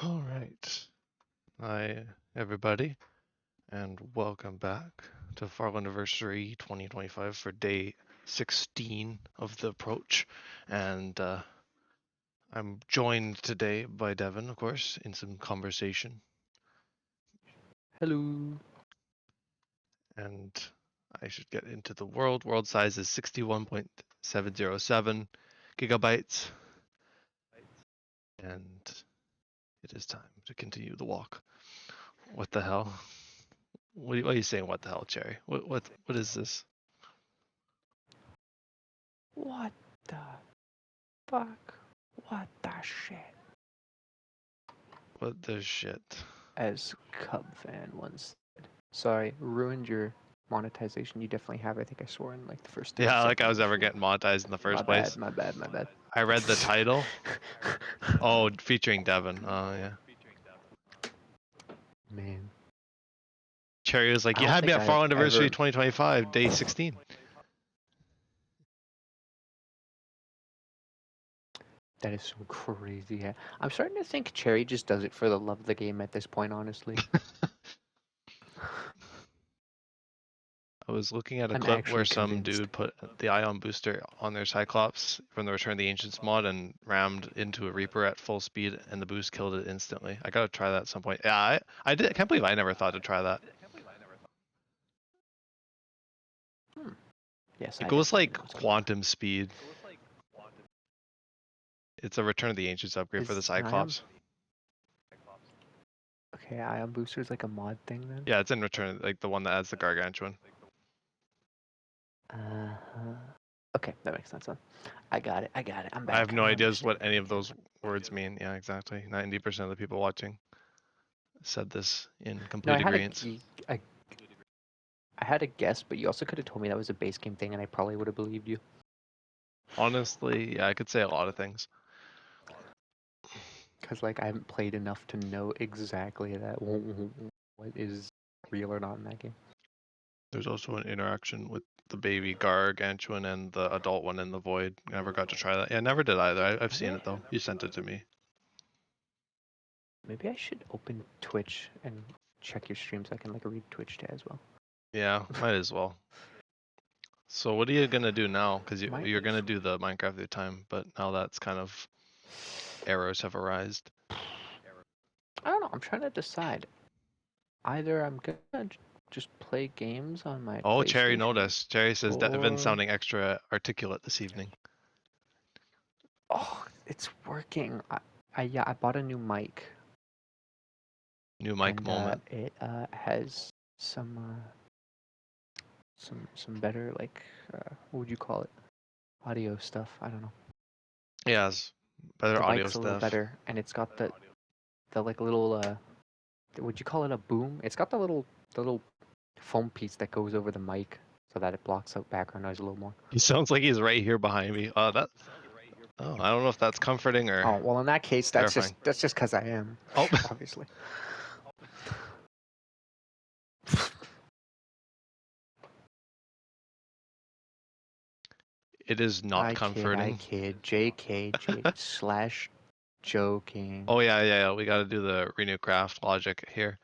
All right. Hi, everybody, and welcome back to Farlandiversary 2025 for day 16 of the approach. And I'm joined today by Devon, of course, in some conversation. Hello. And I should get into the world. World size is 61.707 gigabytes. And it is time to continue the walk. What the hell? What are you saying? What the hell, Cherry? What is this? What the fuck? What the shit? What the shit? As Cub fan once said. Sorry, ruined your monetization. You definitely have. I think I swore in like the first 30 Yeah, like I seconds was ever before. getting monetized in the My first bad, place. my bad, my bad. I read the title. Oh, featuring Devon. Oh yeah. Man, Cherry was like, I "You don't had me think at I've Fall Anniversary ever. 2025, day 16." That is so crazy. I'm starting to think Cherry just does it for the love of the game at this point, honestly. I was looking at a I'm clip where actually some convinced. dude put the Ion booster on their Cyclops from the Return of the Ancients mod and rammed into a Reaper at full speed, and the boost killed it instantly. I gotta try that at some point. Yeah, I did. I can't believe I never thought to try that. Hmm. Yes, It I goes definitely like know what's going on. quantum speed. It's a Return of the Ancients upgrade for the Is an ion? Cyclops. Okay, ion booster is like a mod thing then? Yeah, it's in Return, like the one that adds the Gargantuan. Uh-huh. Okay, that makes sense then. I got it. I'm I have back. no I idea what understand any of everything. those words mean. Yeah, exactly. 90% of the people watching said this in No, complete agreement. I, I had a guess, but you also could have told me that was a base game thing, and I probably would have believed you. Honestly, yeah, I could say a lot of things. Because like I haven't played enough to know exactly that what is real or not in that game. There's also an interaction with the baby Gargantuan and the adult one in the void. Never got to try that. Yeah, never did either. I've seen it though. You sent it to me. Maybe I should open Twitch and check your stream so I can like read Twitch chat as well. Yeah, might as well. So what are you gonna do now? Because Might you're gonna as do the Minecraft through time, but now that's kind of errors have arisen. I don't know. I'm trying to decide. Either I'm gonna just play games on my Oh, Cherry PlayStation, noticed. Cherry says Devin's or sounding extra articulate this evening. oh, it's working. I bought a new mic, New mic and moment. it has some better like what would you call it? Audio stuff. I don't know. Yes, better The audio mic's a little stuff. better, and it's got the like little would you call it a boom? It's got the little foam piece that goes over the mic so that it blocks out background noise a little more. He sounds like he's right here behind me. That. Oh, I don't know if that's comforting or Oh well, in that case, terrifying. that's just because I am, Oh, obviously. it is not I comforting. kid. JK, slash joking, Oh yeah. We got to do the renew craft logic here.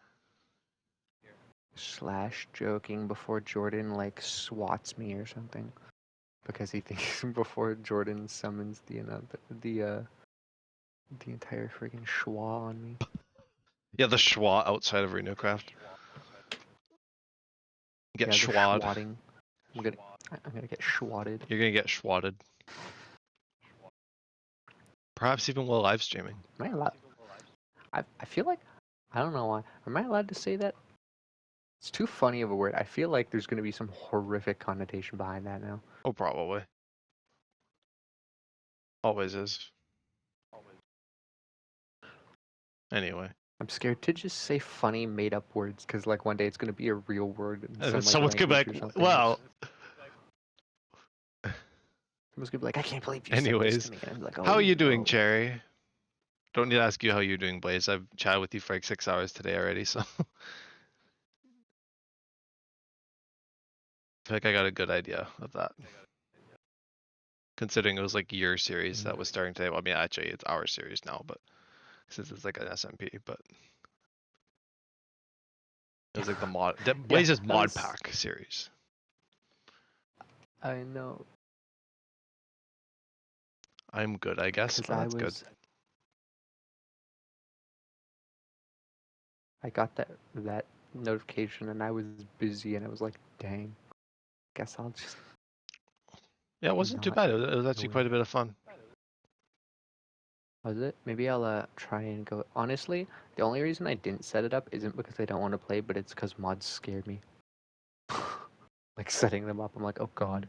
slash joking before Jordan like swats me or something because he thinks before Jordan summons the entire friggin' schwa on me. Yeah, the schwa outside of renew craft. Get Yeah, the schwad. schwatting. I'm gonna I'm gonna get schwatted. You're gonna get schwatted. Perhaps even while live streaming. Am I allowed? I feel like I don't know why. Am I allowed to say that? It's too funny of a word. I feel like there's gonna be some horrific connotation behind that now. Oh, probably. Always is. Anyway. I'm scared to just say funny made up words because like one day it's gonna be a real word in And then some like someone's gonna be language like, or something. well, Someone's gonna be like, I can't believe you said this to anyways. me, and I'm like, How oh are you doing, no. Cherry? Don't need to ask you how you're doing, Blaze. I've chatted with you for like 6 hours today already, so I feel like I got a good idea of that. Considering it was like your series that was starting today. Well, I mean, actually, it's our series now, but since it's like an SMP, but it was like the mod Yeah, Blaze's that mod was- pack series. I know. I'm good, I guess. Because Oh, that's good. I got that notification and I was busy and I was like, dang. Guess I'll just Yeah, it wasn't too not bad. It was actually go quite in. a bit of fun. Was it? Maybe I'll try and go. Honestly, the only reason I didn't set it up isn't because I don't want to play, but it's because mods scared me. Like setting them up, I'm like, oh god.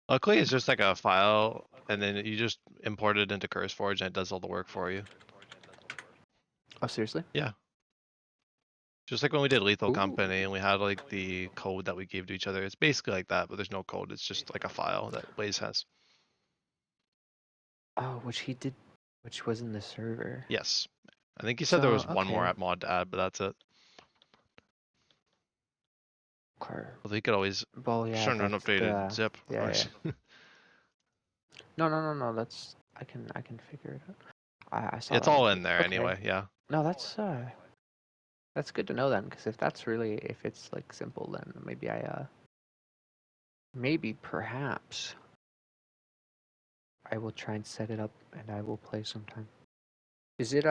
Luckily, it's just like a file, and then you just import it into CurseForge, and it does all the work for you. Oh seriously? Yeah. Just like when we did Lethal Ooh. Company, and we had like the code that we gave to each other. It's basically like that, but there's no code. It's just like a file that Blaze has. Oh, which was in the server. Yes. I think he said there So was one more okay. mod to add, but that's it. Okay. Although he could always Well, yeah, send an that's updated the zip. yeah. No. That's I can figure it out. I saw It's that all one. in there Okay. anyway. Yeah. No, that's good to know then, because if it's like simple, then maybe maybe perhaps I will try and set it up and I will play sometime. Is it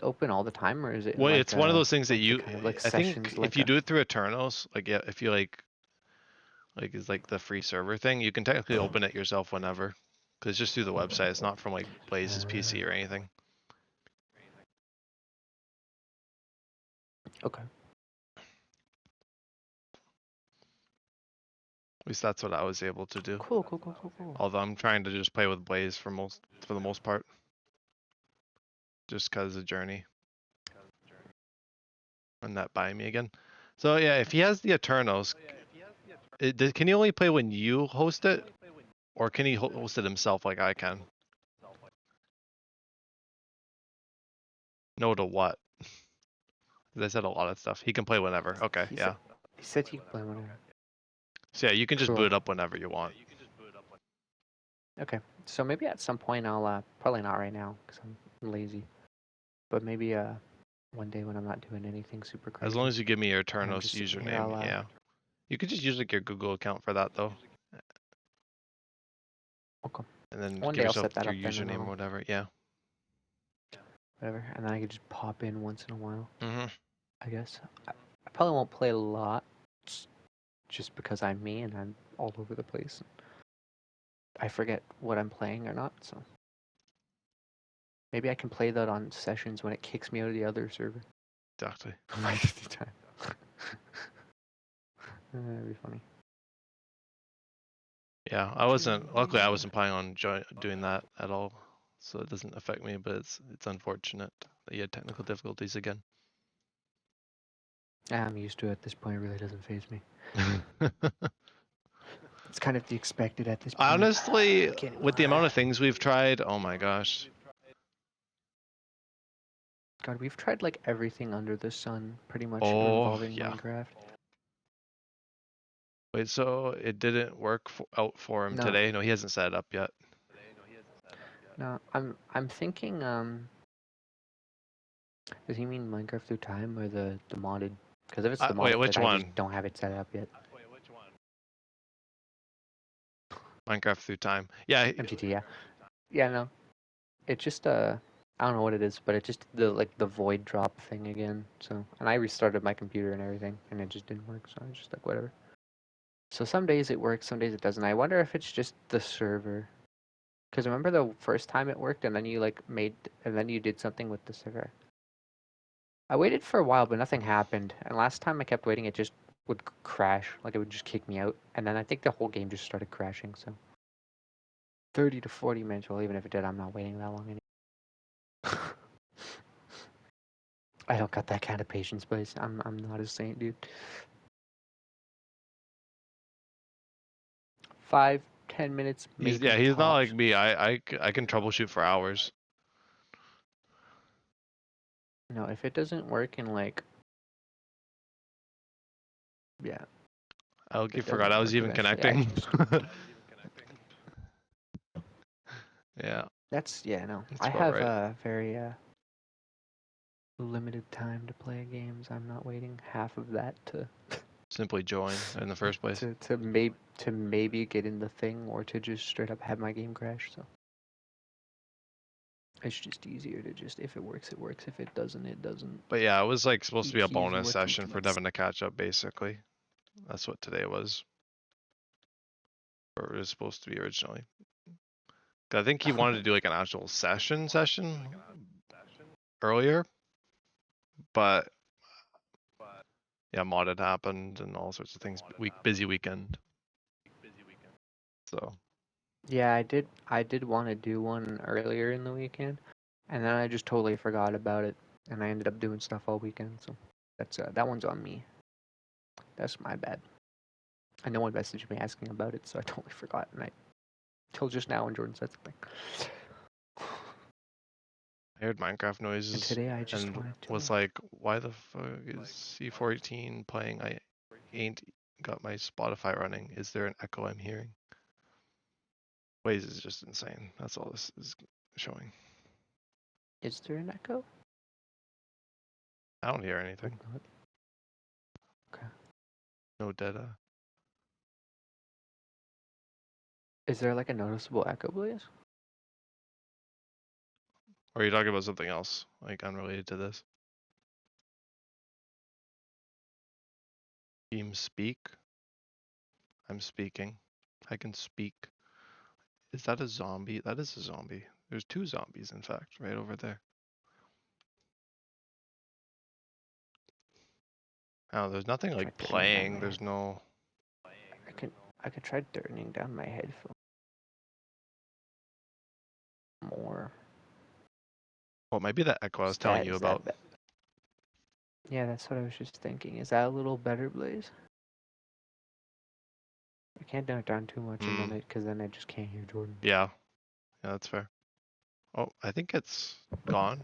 open all the time, or is it in Well, like it's one of those things that like the you. kind of like I think sessions if like you a do it through Eternals, like yeah, if you like is like the free server thing, you can technically open it yourself whenever, because it's just through the website. It's not from like Blaze's PC or anything. okay. At least that's what I was able to do. Cool. Although I'm trying to just play with Blaze for the most part, just because of Journey. And that by me again. So yeah, if he has the Eternals, can he only play when you host it, or can he host it himself like I can? No to what? 'Cause I said a lot of stuff. He can play whenever. Okay, He yeah. said he could play whenever. So yeah, you can just Cool. boot up whenever you want. Okay, so maybe at some point I'll probably not right now because I'm lazy, but maybe one day when I'm not doing anything super crazy. As long as you give me your and I'm Eternals just sitting here, username, yeah. You could just use like your Google account for that though. Okay. And then One give day I'll yourself set that your up then, and username or whatever. Yeah. whatever, and then I could just pop in once in a while. Mm-hmm. I guess I probably won't play a lot, just because I'm me and I'm all over the place. I forget what I'm playing or not, so maybe I can play that on sessions when it kicks me out of the other server. Exactly. Right at the time. That'd be funny. Yeah, luckily I wasn't planning on doing that at all, so it doesn't affect me. But it's unfortunate that you had technical difficulties again. I'm used to it at this point. It really doesn't faze me. It's kind of the expected at this point. Honestly, Can't even with the lie. amount of things we've tried, oh my gosh. God, we've tried like everything under the sun, pretty much Oh involving yeah. Minecraft. Wait, so it didn't work out for him No, today? No, he hasn't set it up yet. no, I'm thinking. Does he mean Minecraft through time or the modded? Because if it's the Wait, modded, which then I one? just don't have it set up yet. Minecraft through time. Yeah. MGT, yeah, yeah, no. It just I don't know what it is, but it just the void drop thing again. So, and I restarted my computer and everything, and it just didn't work. So I was just like, whatever. So some days it works, some days it doesn't. I wonder if it's just the server. Because remember the first time it worked, and then you and then you did something with the server. I waited for a while, but nothing happened. And last time I kept waiting, it just would crash. Like it would just kick me out. And then I think the whole game just started crashing. So 30 to 40 minutes. Well, even if it did, I'm not waiting that long anymore. I don't got that kind of patience, but I'm not a saint, dude. 5, 10 minutes, maybe He's not tops. like me. I can troubleshoot for hours. No, if it doesn't work in like, yeah. I forgot I was even connecting. Yeah. That's, yeah, no. That's I about have right. a very limited time to play games. I'm not waiting half of that to Simply join in the first place. to maybe get in the thing or to just straight up have my game crash. So it's just easier to just, if it works, it works. If it doesn't, it doesn't. But yeah, it was like supposed to be a He's bonus working session to for Devon to catch up, basically. That's what today was. Or it was supposed to be originally. I think he wanted to do like an actual session earlier, but yeah, mod had happened and all sorts of things. Busy weekend. So Yeah, I did want to do one earlier in the weekend, and then I just totally forgot about it, and I ended up doing stuff all weekend. So that's that one's on me. That's my bad. And no one messaged me asking about it, so I totally forgot. And I till just now when Jordan said something. I heard Minecraft And noises today I just and wanted to. was like, why the fuck is C418 playing? I ain't got my Spotify running. Is there an echo I'm hearing? Waze is just insane. That's all this is showing. Is there an echo? I don't hear anything. Okay. No data. Is there like a noticeable echo, Blaze? Or are you talking about something else, like unrelated to this? Team speak. I'm speaking. I can speak. Is that a zombie? That is a zombie. There's two zombies, in fact, right over there. Oh, there's nothing like playing. There's no. I could try turning down my headphones more. Well, it might be that echo I was telling you about. Yeah, that's what I was just thinking. Is that a little better, Blaze? I can't turn it down too much, and then because then I just can't hear Jordan. Yeah, that's fair. Oh, I think it's gone.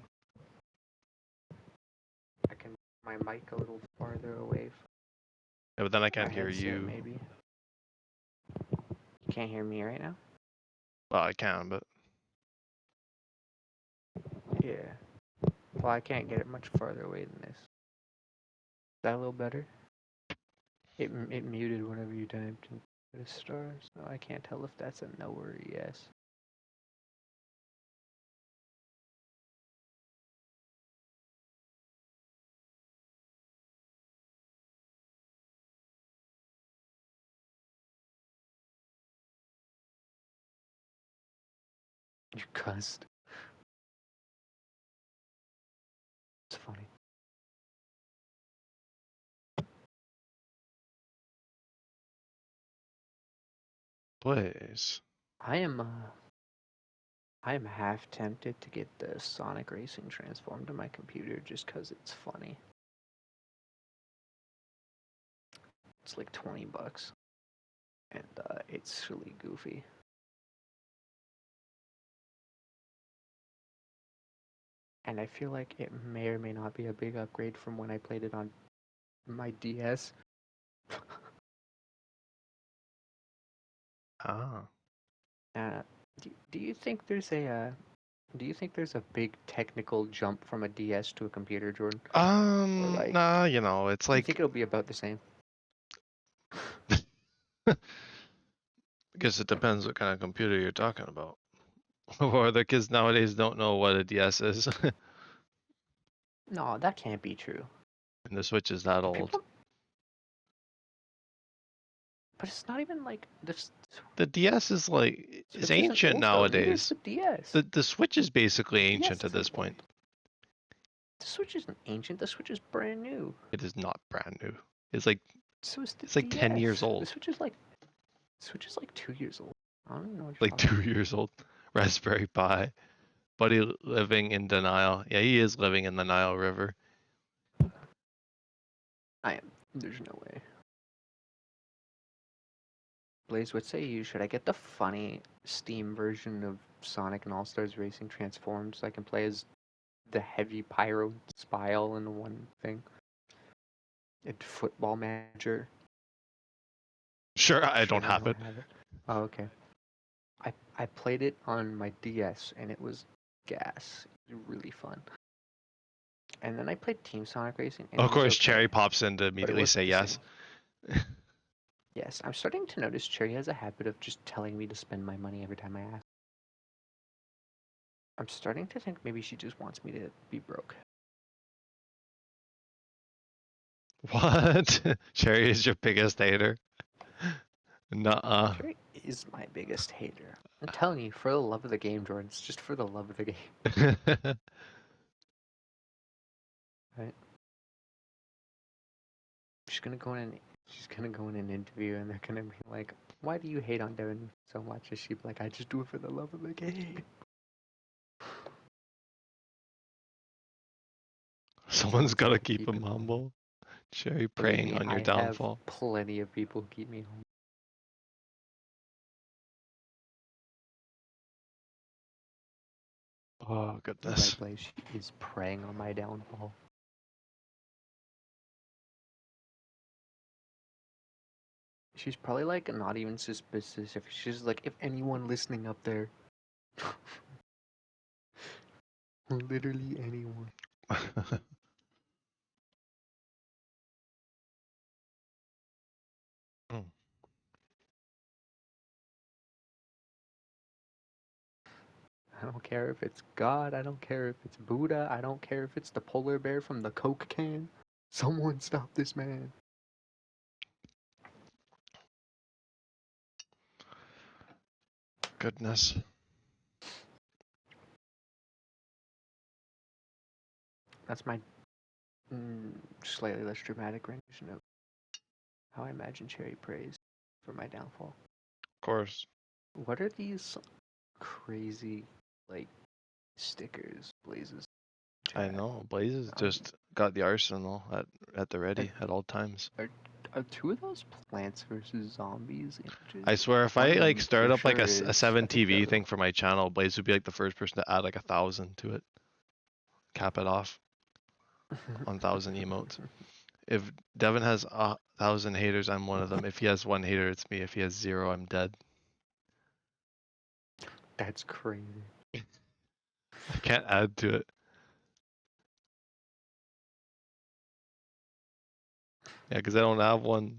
I can my mic a little farther away. Yeah, but then I From can't my hear headset, you. Maybe. You can't hear me right now? Well, I can, but Yeah. Well, I can't get it much farther away than this. Is that a little better? It muted whenever you typed in the star, so I can't tell if that's a no or a yes. You cussed. It's funny. please. I am half tempted to get the Sonic Racing transformed to my computer just because it's funny. It's like $20, and it's really goofy. And I feel like it may or may not be a big upgrade from when I played it on my DS. Ah. Do you think there's a big technical jump from a DS to a computer, Jordan? Or like, Nah, you know, it's do you like. think it'll be about the same? I guess it depends what kind of computer you're talking about. Or the kids nowadays don't know what a DS is. No, that can't be true. And the Switch is that old. People, but it's not even like this. The DS is like it's Switch isn't ancient old though. Neither nowadays. is the DS. The Switch is basically The ancient DS at this isn't point. old. The Switch isn't ancient. The Switch is brand new. It is not brand new. It's like So is the it's like DS. 10 years The old. Switch is like 2 years old. I don't even know what you're Like talking 2 years old. Raspberry Pi. Buddy living in denial. Yeah, he is living in the Nile River. I am. There's no way. Blaze, what say you? Should I get the funny Steam version of Sonic and All-Stars Racing transformed so I can play as the heavy pyro spy all in one thing? And Football Manager. Sure, I Sure, don't have it. have it. Oh, okay. I played it on my DS and it was gas. It was really fun. And then I played Team Sonic Racing, and Of it was course, Cherry okay, pops in to but it immediately say wasn't the yes. same. Yes, I'm starting to notice Cherry has a habit of just telling me to spend my money every time I ask. I'm starting to think maybe she just wants me to be broke. What? Cherry is your biggest hater? Nuh-uh. Cherry is my biggest hater. I'm telling you, for the love of the game, Jordan. It's just for the love of the game, right? She's gonna go in and she's gonna go in an interview, and they're gonna be like, "Why do you hate on Devon so much?" And she'd be like, "I just do it for the love of the game." Someone's Someone's gotta gotta keep keep him him humble. humble. Cherry Believe preying me, on your I have downfall. plenty of people who keep me humble. Oh, You're goodness. right, Blaze. She is preying on my downfall. She's probably like not even suspicious. If she's like, if anyone listening up there, literally anyone. Hmm. I don't care if it's God. I don't care if it's Buddha. I don't care if it's the polar bear from the Coke can. Someone stop this man. Goodness. That's my slightly less dramatic rendition of how I imagine Cherry prays for my downfall. Of course. What are these crazy, like, stickers, Blazes? I Chat. know. Blazes Um, just got the arsenal at the are, ready at all times. are two of those Plants vs Zombies I images? swear, if One I of like them start for up like sure a is. I seven think the TV other thing for my channel, Blaze would be like the first person to add like 1,000 to it. Cap it off on 1,000 emotes. If Devon has 1,000 haters, I'm one of them. If he has one hater, it's me. If he has zero, I'm dead. That's crazy. I can't add to it. Yeah, because I don't have one.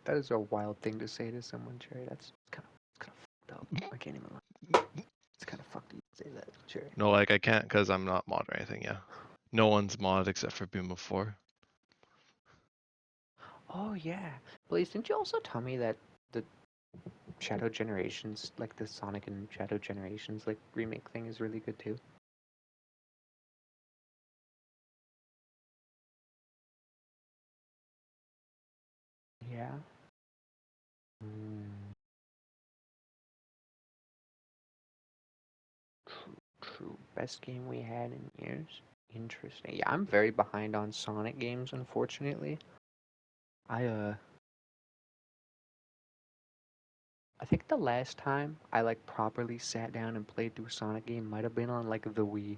That is a wild thing to say to someone, Cherry. That's kind of fucked up. I can't even lie. It's kind of fucked to say that, Cherry. No, like I can't because I'm not mod or anything. Yeah, no one's mod except for Boom of 4. Oh yeah, Blaze, didn't you also tell me that the Shadow Generations, like the Sonic and Shadow Generations, like remake thing, is really good too? Yeah. Mm, true, true. Best game we had in years. Interesting. Yeah, I'm very behind on Sonic games, unfortunately. I I think the last time I like properly sat down and played through a Sonic game might have been on like the Wii.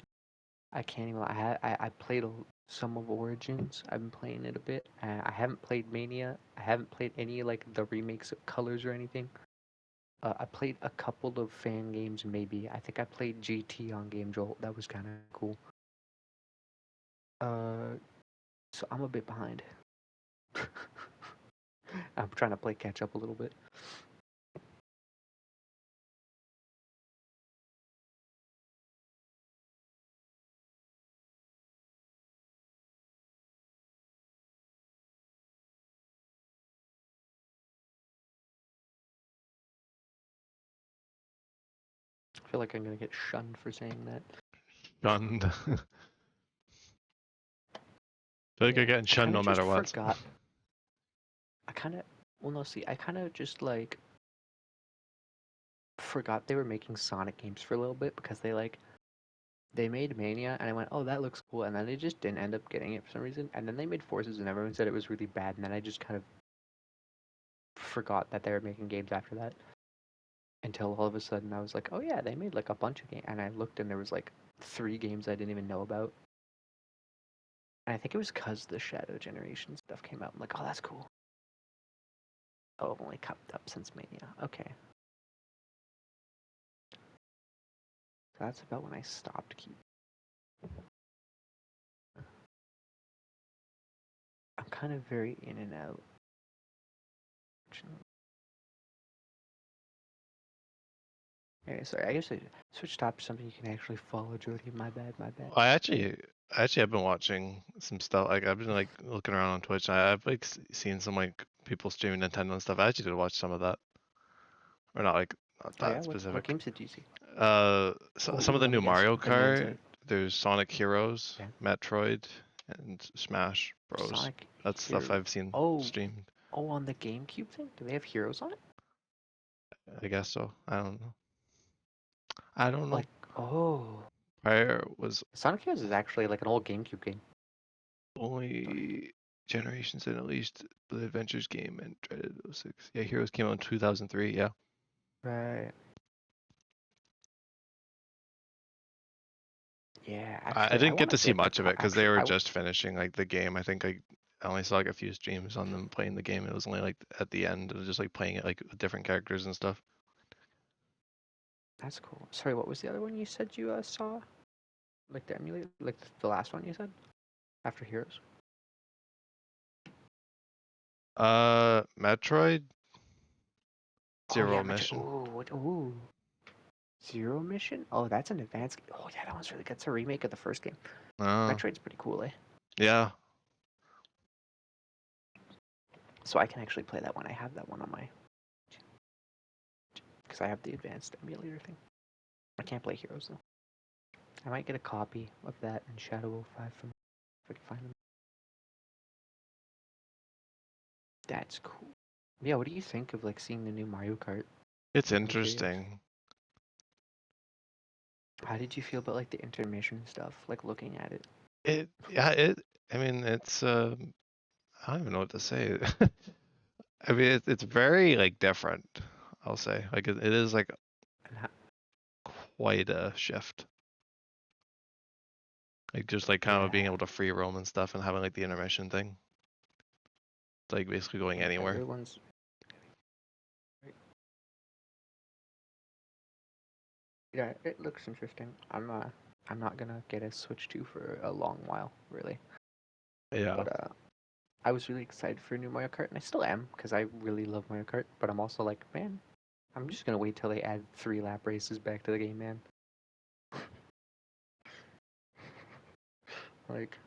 I can't even. I played some of Origins. I've been playing it a bit. I haven't played Mania. I haven't played any like the remakes of Colors or anything. I played a couple of fan games, maybe. I think I played GT on Game Jolt. That was kind of cool. Uh, so I'm a bit behind. I'm trying to play catch up a little bit. I feel like I'm gonna get shunned for saying that. Shunned. I feel like you're Yeah, getting I shunned kind of no just matter what. forgot. I kind of, well, no, see, I kind of just like forgot they were making Sonic games for a little bit because they made Mania and I went, oh, that looks cool, and then they just didn't end up getting it for some reason, and then they made Forces and everyone said it was really bad, and then I just kind of forgot that they were making games after that until all of a sudden I was like, oh yeah, they made like a bunch of games, and I looked and there was like 3 games I didn't even know about, and I think it was because the Shadow Generation stuff came out. I'm like, oh, that's cool. Oh, I've only kept up since Mania. Okay. So that's about when I stopped keeping. I'm kind of very in and out. Okay, sorry, I guess I switched top to something you can actually follow, Jody. My bad, my bad. I actually have been watching some stuff. Like I've been like looking around on Twitch. I've like seen some like people streaming Nintendo and stuff. I actually did watch some of that, or not Oh yeah, that what specific. games did you see? Some Ooh, of the let me new guess. Mario Bonanza. Kart. There's Sonic Heroes, Yeah. Metroid, and Smash Bros. Sonic That's stuff Hero. I've seen Oh, streamed. oh, on the GameCube thing? Do they have Heroes on it? I guess so. I don't know. I don't know. Like, oh, Prior was Sonic Heroes is actually like an old GameCube game. only generations in at least the Adventures game and Dreaded 06. Yeah, Heroes came out in 2003. Yeah. Right. Yeah, I actually, I didn't get want to to see get the much of it because they actually, were just finishing like the game. I think I only saw like a few streams on them playing the game. It was only like at the end, it was just like playing it like with different characters and stuff. that's cool. Sorry, what was the other one you said you saw? Like the emulator, like the last one you said after Heroes. Metroid Oh yeah, Zero Metro. Mission. Ooh, what? Ooh, Zero Mission. Oh, that's an advanced. Oh yeah, that one's really good. It's a remake of the first game. Uh, Metroid's pretty cool, eh? yeah. So I can actually play that one. I have that one on my, because I have the advanced emulator thing. I can't play Heroes though. I might get a copy of that and Shadow 05 from if I can find them. That's cool. Yeah, what do you think of like seeing the new Mario Kart? It's I'm curious. interesting. How did you feel about like the intermission stuff? Like looking at it. I mean, it's I don't even know what to say. I mean, it's very like different. I'll say like it is like And how, quite a shift. Like just like kind of being yeah, able to free roam and stuff and having like the intermission thing. It's like basically going yeah. The anywhere. other ones. Yeah, it looks interesting. I'm not gonna get a Switch 2 for a long while, really. Yeah. But I was really excited for a new Mario Kart, and I still am because I really love Mario Kart. But I'm also like, man, I'm just gonna wait till they add 3 lap races back to the game, man. Like,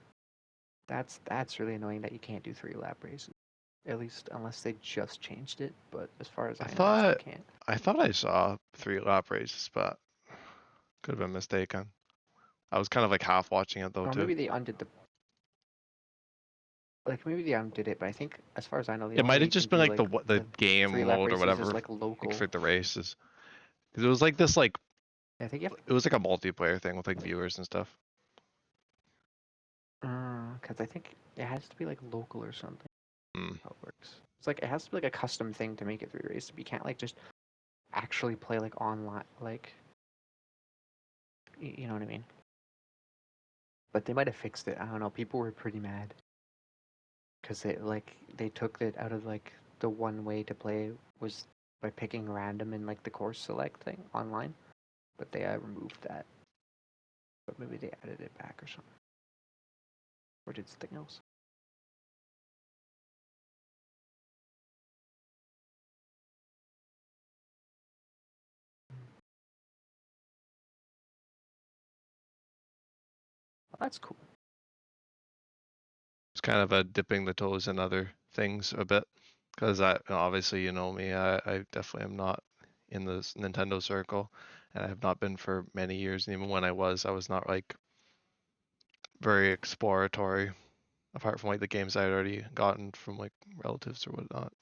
that's really annoying that you can't do 3 lap races. At least unless they just changed it. But as far as I I know, you still thought can't. I thought I saw 3 lap races, but could have been mistaken. I was kind of like half watching it though Or too. maybe they undid the. Like maybe they undid it, but I think as far as I know, the It only might way have you can just been do like like the the game 3 lap mode or races is whatever, like like local. for the races. Because it was like this like I think you have it was like a multiplayer thing with like viewers and stuff. because I think it has to be like local or something. Mm. How it works. It's like it has to be like a custom thing to make it 3 races. You can't like just actually play like online, like you know what I mean. But they might have fixed it. I don't know. People were pretty mad because they took it out of like the one way to play was by picking random in like the course select thing online, but they removed that. But maybe they added it back or something, or did something else. Well, that's cool. It's kind of a dipping the toes in other things a bit because obviously you know me. I definitely am not in the Nintendo circle, and I have not been for many years. And even when I was not like very exploratory, apart from like the games I had already gotten from like relatives or whatnot.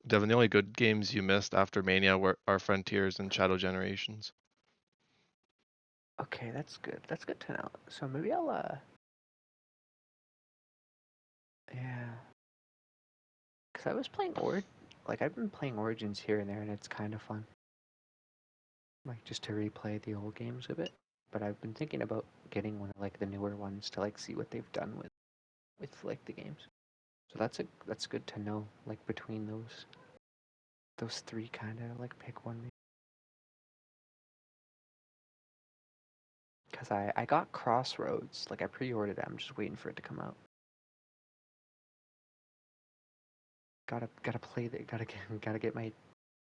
Devin, the only good games you missed after Mania are Frontiers and Shadow Generations. Okay, that's good. That's good to know. So maybe I'll yeah, because I was playing like I've been playing Origins here and there, and it's kind of fun. Like just to replay the old games a bit. But I've been thinking about getting one of like the newer ones to like see what they've done with like the games. So that's good to know. Like between those 3, kind of like pick one. Because I got Crossroads. Like, I pre-ordered it. I'm just waiting for it to come out. Gotta play that. Gotta get my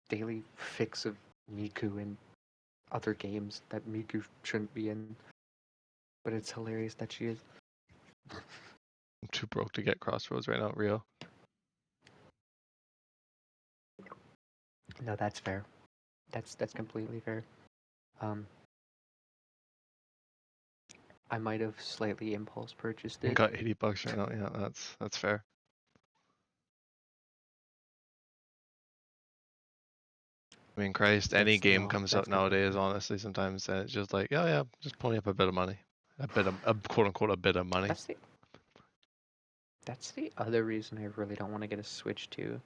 daily fix of Miku and other games that Miku shouldn't be in. But it's hilarious that she is. I'm too broke to get Crossroads right now, Rio. No, that's fair. That's completely fair. I might have slightly impulse purchased it. Got $80 right now. Yeah, that's fair. I mean, Christ, any game comes out nowadays, honestly, sometimes, and it's just like, oh yeah, just pony up a bit of money. A quote unquote, a bit of money. That's the other reason I really don't want to get a Switch too.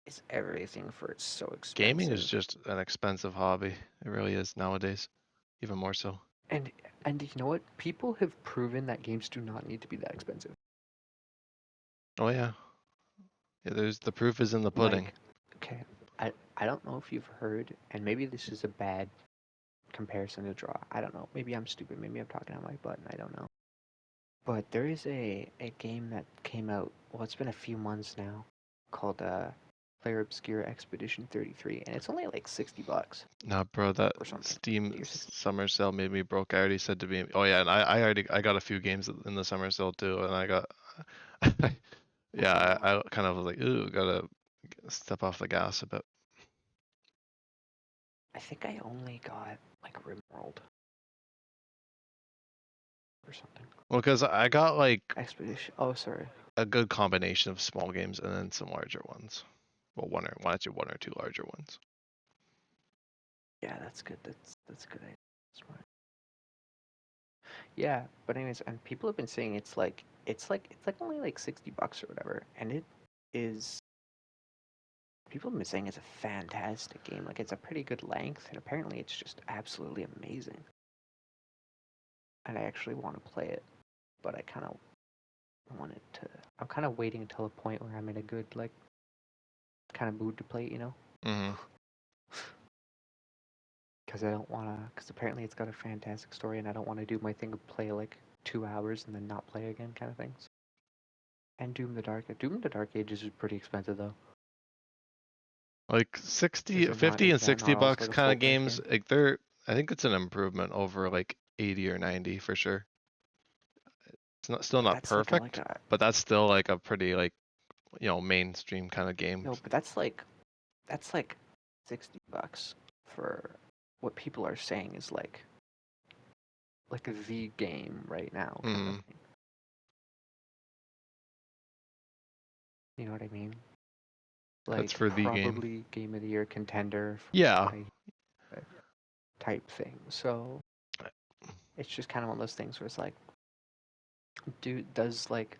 Is everything for it's so expensive. Gaming is just an expensive hobby. It really is nowadays, even more so. And you know what? People have proven that games do not need to be that expensive. Oh yeah. Yeah, there's the proof is in the pudding. Like, okay, I don't know if you've heard, and maybe this is a bad comparison to draw. I don't know. Maybe I'm stupid. Maybe I'm talking out my butt, and I don't know. But there is a game that came out. Well, it's been a few months now, called Player Obscure Expedition 33, and it's only like $60. Nah, bro, that Steam summer sale made me broke. I already said to me, oh yeah, and I got a few games in the summer sale too, and I got, yeah, I kind of was like, ooh, gotta step off the gas a bit. I think I only got like RimWorld or something. Well, because I got like Expedition. Oh, sorry. A good combination of small games and then some larger ones. Well, one or two larger ones. Yeah, that's good. That's a good idea. Smart. Yeah, but anyways, and people have been saying it's like only like $60 or whatever, and it is. People have been saying it's a fantastic game. Like, it's a pretty good length, and apparently it's just absolutely amazing. And I actually want to play it, but I kind of wanted to. I'm kind of waiting until a point where I'm in a good like kind of mood to play it, you know? Mm-hmm. Because I don't want to. Because apparently it's got a fantastic story, and I don't want to do my thing of play like 2 hours and then not play again, kind of things. And Doom the Dark Ages is pretty expensive though. Like 50 and $60 kind of games, like I think it's an improvement over like 80 or 90 for sure. It's still not perfect, but that's still like a pretty like, mainstream kind of game. No, but that's like $60 for what people are saying is like the game right now. Kind of thing. You know what I mean? Like, that's for the game. Probably game of the year contender. Yeah. Type thing. So it's just kind of one of those things where it's like,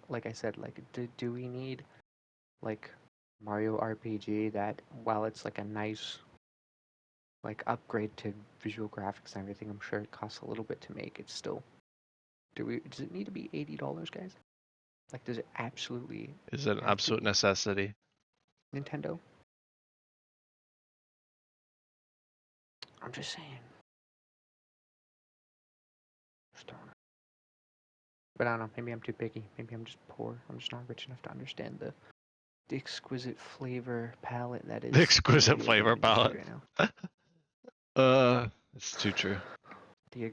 like I said, like do we need like Mario RPG that while it's like a nice like upgrade to visual graphics and everything, I'm sure it costs a little bit to make. It's still. Does it need to be $80, guys? Like, does it absolutely? Is it an absolute necessity? Nintendo. I'm just saying. But I don't know. Maybe I'm too picky. Maybe I'm just poor. I'm just not rich enough to understand the exquisite flavor palette that is. The exquisite flavor palette. Right now. It's too true. The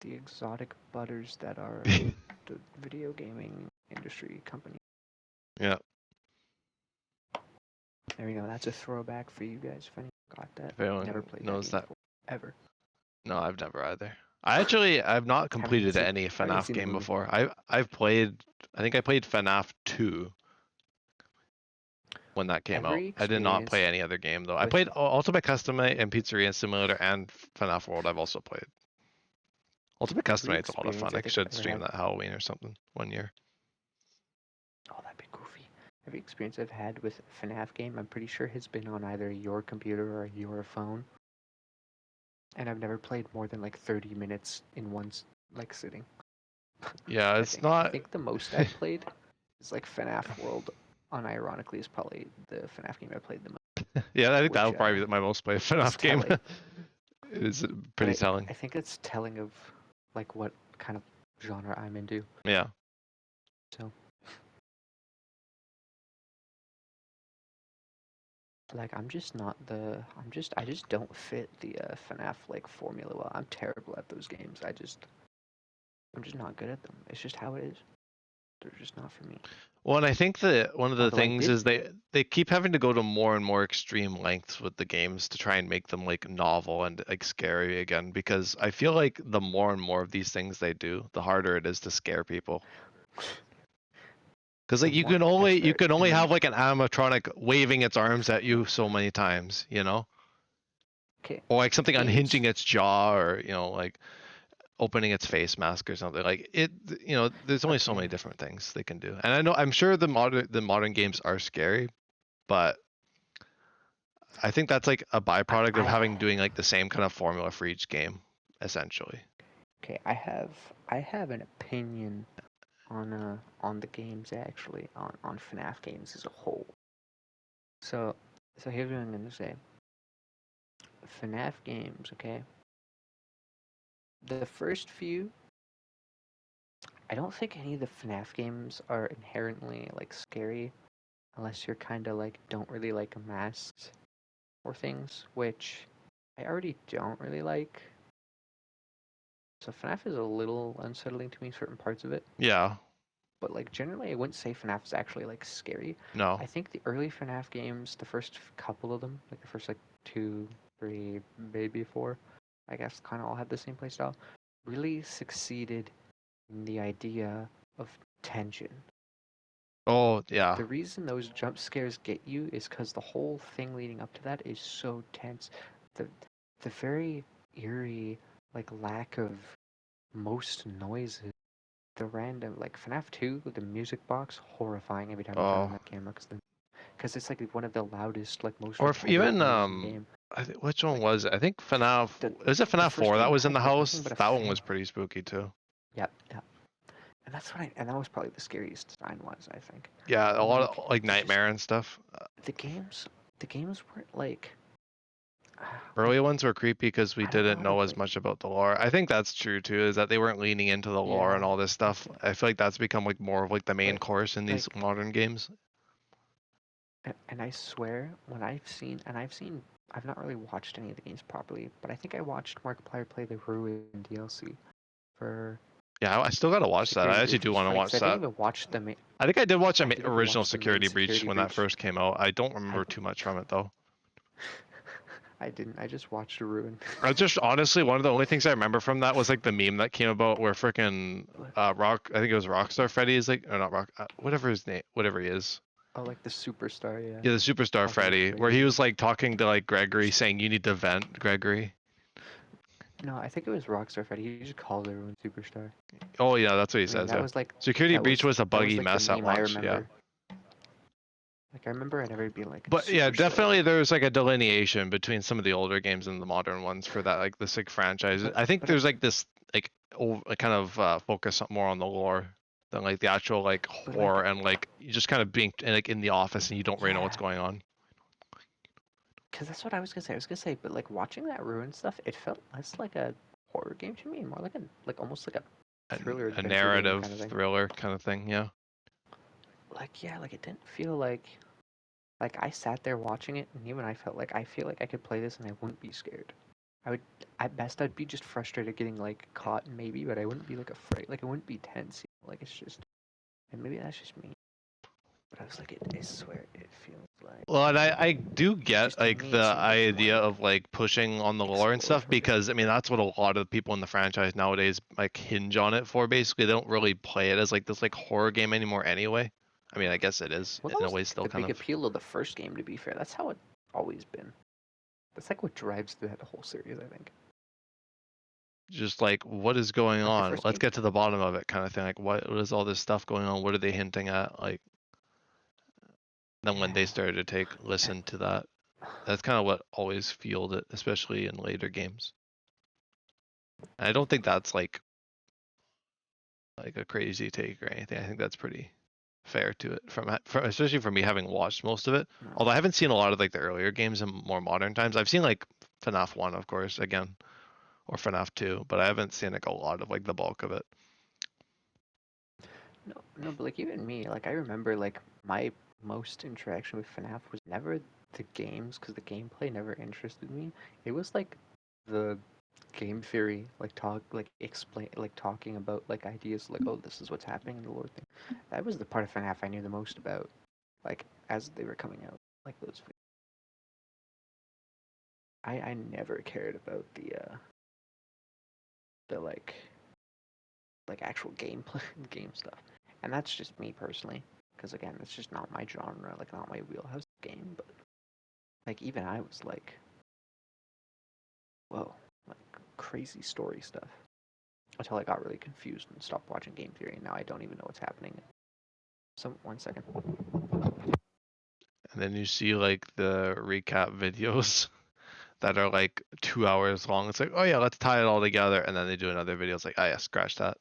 exotic butters that are the video gaming industry company. Yeah. There you go. That's a throwback for you guys. If anyone got that, if anyone never played knows that before, ever. No, I've never either. I've not completed any FNAF game before. I've played. I think I played FNAF 2 when that came out. I did not play any other game though. I played Ultimate Custom and Pizzeria Simulator and FNAF World. I've also played. Ultimate Custom is a lot of fun. I should stream that Halloween or something one year. Oh, that'd be goofy. Every experience I've had with FNAF game, I'm pretty sure has been on either your computer or your phone. And I've never played more than like 30 minutes in one like sitting. Yeah, it's not. I think the most I've played is like FNAF World. Unironically, is probably the FNAF game I played the most. Yeah, I think that'll probably be my most played FNAF game. It is But pretty telling. I think it's telling of like what kind of genre I'm into. Yeah. So like I'm just not the I just don't fit the FNAF like formula well. I'm terrible at those games. I'm just not good at them. It's just how it is. They're just not for me. Well, and I think that one of the Although I things did is they keep having to go to more and more extreme lengths with the games to try and make them like novel and like scary again, because I feel like the more and more of these things they do, the harder it is to scare people. Because the like more that's you fair. can And only then have like an animatronic waving its arms at you so many times, you know, okay, or like the something games unhinging its jaw, or like opening its face mask or something. Like it, there's only so many okay. different things they can do. And I'm sure the modern games are scary, but I think that's like a byproduct of I having doing like the same kind of formula for each game, essentially. okay, I have an opinion on the games actually, on FNAF games as a whole. So here's what I'm gonna say. FNAF games, okay? The first few, I don't think any of the FNAF games are inherently like scary unless you're kind of like don't really like masks or things, which I already don't really like. So FNAF is a little unsettling to me, certain parts of it. Yeah. But like generally, I wouldn't say FNAF is actually like scary. No. I think the early FNAF games, the first couple of them, like the first like 2, 3, maybe 4, I guess kind of all had the same playstyle, really succeeded in the idea of tension. Oh yeah. The reason those jump scares get you is because the whole thing leading up to that is so tense. The the very eerie like lack of most noises. The random like FNAF 2, the music box, horrifying every time you turn on Oh. that camera because it's like one of the loudest, like most Or if repetitive even noises in the game. which one Like was it? I think FNAF. the Was it the FNAF first 4 that game was in had the like nothing house? but a That one fan. was pretty spooky too. Yep, yep. And that's what and that was probably the scariest design was, I think. Yeah, a And lot like of like they just Nightmare and stuff. the games the games weren't like Early ones were creepy because we I don't know didn't how to know put as it. much about the lore. I think that's true too, is that they weren't leaning into the lore and Yeah, all this stuff. okay. I feel like that's become like more of like the main But course in these like modern games. and I swear when I've seen I've not really watched any of the games properly, but I think I watched Markiplier play the Ruin DLC for Yeah, I still gotta watch that. Security I actually Breach, do which is want to funny because watch I didn't that. even watch the main. I think I did watch I didn't even original watch the main Security Breach Security when that Breach. first came out. I don't I remember too much from it though. I didn't. I just watched the Ruin. I just honestly one of the only things I remember from that was like the meme that came about where freaking Rock, I think it was Rockstar Freddy is like, or not Rock, whatever his name, whatever he is. Oh, like the superstar, yeah. Yeah, the superstar Talking about Freddy, where he Freddy. was like talking to like Gregory saying you need to vent, Gregory. No, I think it was Rockstar Freddy. He just called everyone superstar. Oh yeah, that's what he I mean, says. Yeah. Security that Breach was was a that was buggy like the mess at meme I launch. Yeah. remember. Like I remember it never being like But yeah, superstar. definitely there's like a delineation between some of the older games and the modern ones for that like this like franchise. I think But there's like this like kind of focus more on the lore than like the actual like but horror, like and like you just kind of being like in the office and you don't really know what's yeah, going on. because that's what I was gonna say. I was gonna say, but like watching that Ruin stuff, it felt less like a horror game to me, more like like almost like a A, thriller a adventure game narrative kind of thing. thriller kind of thing. Yeah. Like yeah, like it didn't feel like I sat there watching it, and even I felt like I feel like I could play this and I wouldn't be scared. I would at best I'd be just frustrated getting like caught maybe, but I wouldn't be like afraid. Like it wouldn't be tense. Like it's just and maybe that's just me. But I was like, I swear it feels like Well, and I do it get just to like me the it seems like it's more idea like of like pushing on the lore and stuff, exploratory. because I mean that's what a lot of the people in the franchise nowadays like hinge on it for. Basically, they don't really play it as like this like horror game anymore anyway. I mean, I guess it is Well, that in a was way still the kind big of appeal of the first game. To be fair, that's how it's always been. That's like what drives that whole series, I think. just like what is going Like the on? first Let's game, get to the bottom of it kind of thing. Like what is all this stuff going on? What are they hinting at? Like then when they yeah. started to take listen to that, that's kind of what always fueled it, especially in later games. And I don't think that's like a crazy take or anything. I think that's pretty fair to it from especially for me having watched most of it. No. Although I haven't seen a lot of like the earlier games in more modern times. I've seen like FNAF 1, of course, again, or FNAF 2, but I haven't seen like a lot of like the bulk of it. No, but like even me, like I remember like my most interaction with FNAF was never the games because the gameplay never interested me. It was like the game theory, like talking about like ideas, like oh this is what's happening in the lore thing. That was the part of FNAF I knew the most about, like as they were coming out, like those. I never cared about the like actual gameplay game stuff, and that's just me personally. Because again, it's just not my genre, like not my wheelhouse game. But like even I was like, whoa, like crazy story stuff. Until I got really confused and stopped watching game theory, and now I don't even know what's happening. So 1 second. And then you see like the recap videos that are like 2 hours long. It's like, oh yeah, let's tie it all together, and then they do another video. It's like, oh yeah, scratch that.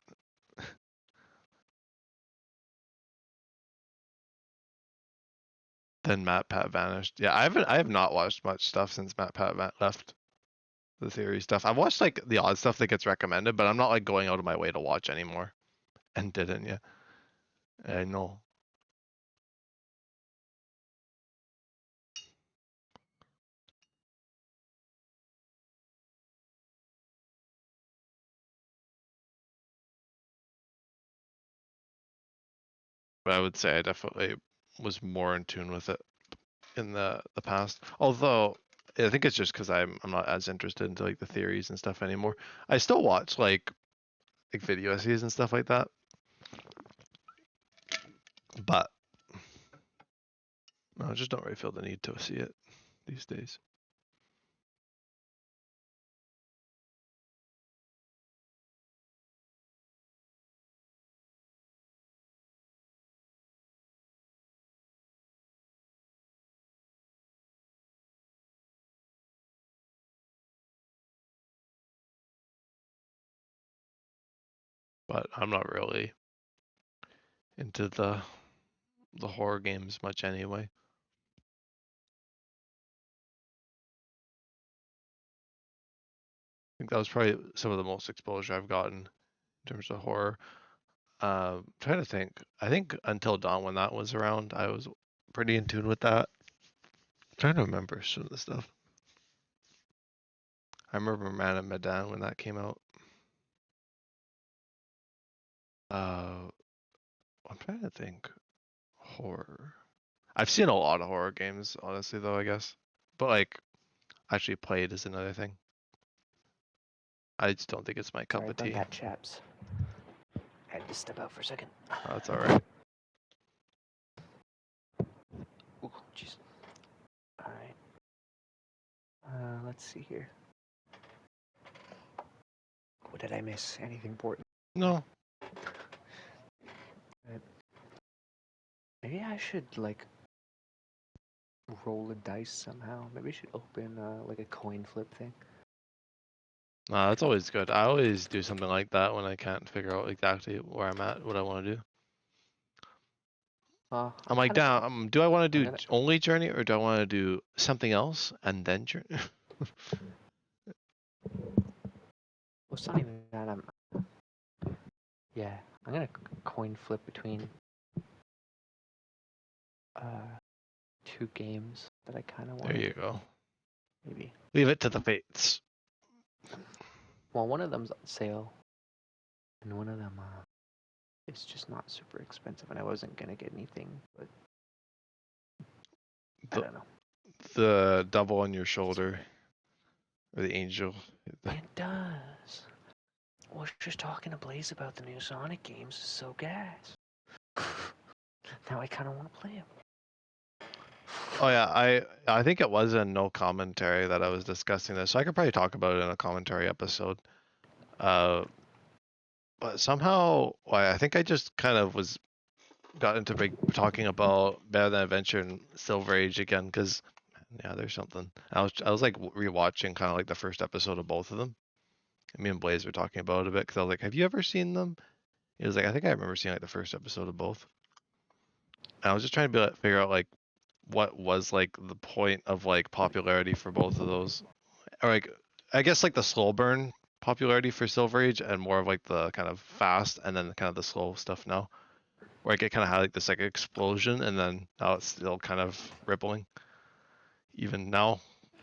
Then Matt Pat vanished. Yeah, I have not watched much stuff since Matt Pat left the theory stuff. I've watched like the odd stuff that gets recommended, but I'm not like going out of my way to watch anymore. And didn't you? I know. But I would say I definitely was more in tune with it in the past. Although I think it's just because I'm not as interested into like the theories and stuff anymore. I still watch like video essays and stuff like that, but no, I just don't really feel the need to see it these days. But I'm not really into the horror games much anyway. I think that was probably some of the most exposure I've gotten in terms of horror. Trying to think. I think Until Dawn, when that was around, I was pretty in tune with that. Trying to remember some of the stuff. I remember Man and Medan when that came out. I'm trying to think. Horror. I've seen a lot of horror games, honestly, though, I guess. But like, actually played is another thing. I just don't think it's my cup Sorry of about tea. that, chaps. I had to step out for a second. Oh, that's all right. Ooh, jeez. All right. Let's see here. What did I miss? Anything important? No, Maybe I should like roll a dice somehow. Maybe I should open like a coin flip thing. that's always good. I always do something like that when I can't figure out exactly where I'm at, what I want to do. I'm I'm like, kind of down. stuck. Do I want to I'm do gonna. only Journey or do I want to do something else and then Journey? Well, it's not even that. Yeah, I'm gonna coin flip between two games that I kind of want There to you do. go. Maybe. Leave it to the fates. Well, one of them's on sale, and one of them is just not super expensive, and I wasn't gonna get anything, but I The don't know. the double on your shoulder or the angel. It does. I was just talking to Blaze about the new Sonic games. It's so gas. Now I kind of want to play them. Oh yeah, I think it was in no commentary that I was discussing this, so I could probably talk about it in a commentary episode. But somehow, I think I just kind of got into talking about Better Than Adventure and Silver Age again because yeah, there's something. I was like rewatching kind of like the first episode of both of them. And me and Blaze were talking about it a bit because I was like, "Have you ever seen them?" He was like, "I think I remember seeing like the first episode of both." And I was just trying to figure out like what was like the point of like popularity for both of those, or like I guess like the slow burn popularity for Silver Age, and more of like the kind of fast and then kind of the slow stuff now. Where like it kind of had like this like explosion, and then now it's still kind of rippling even now.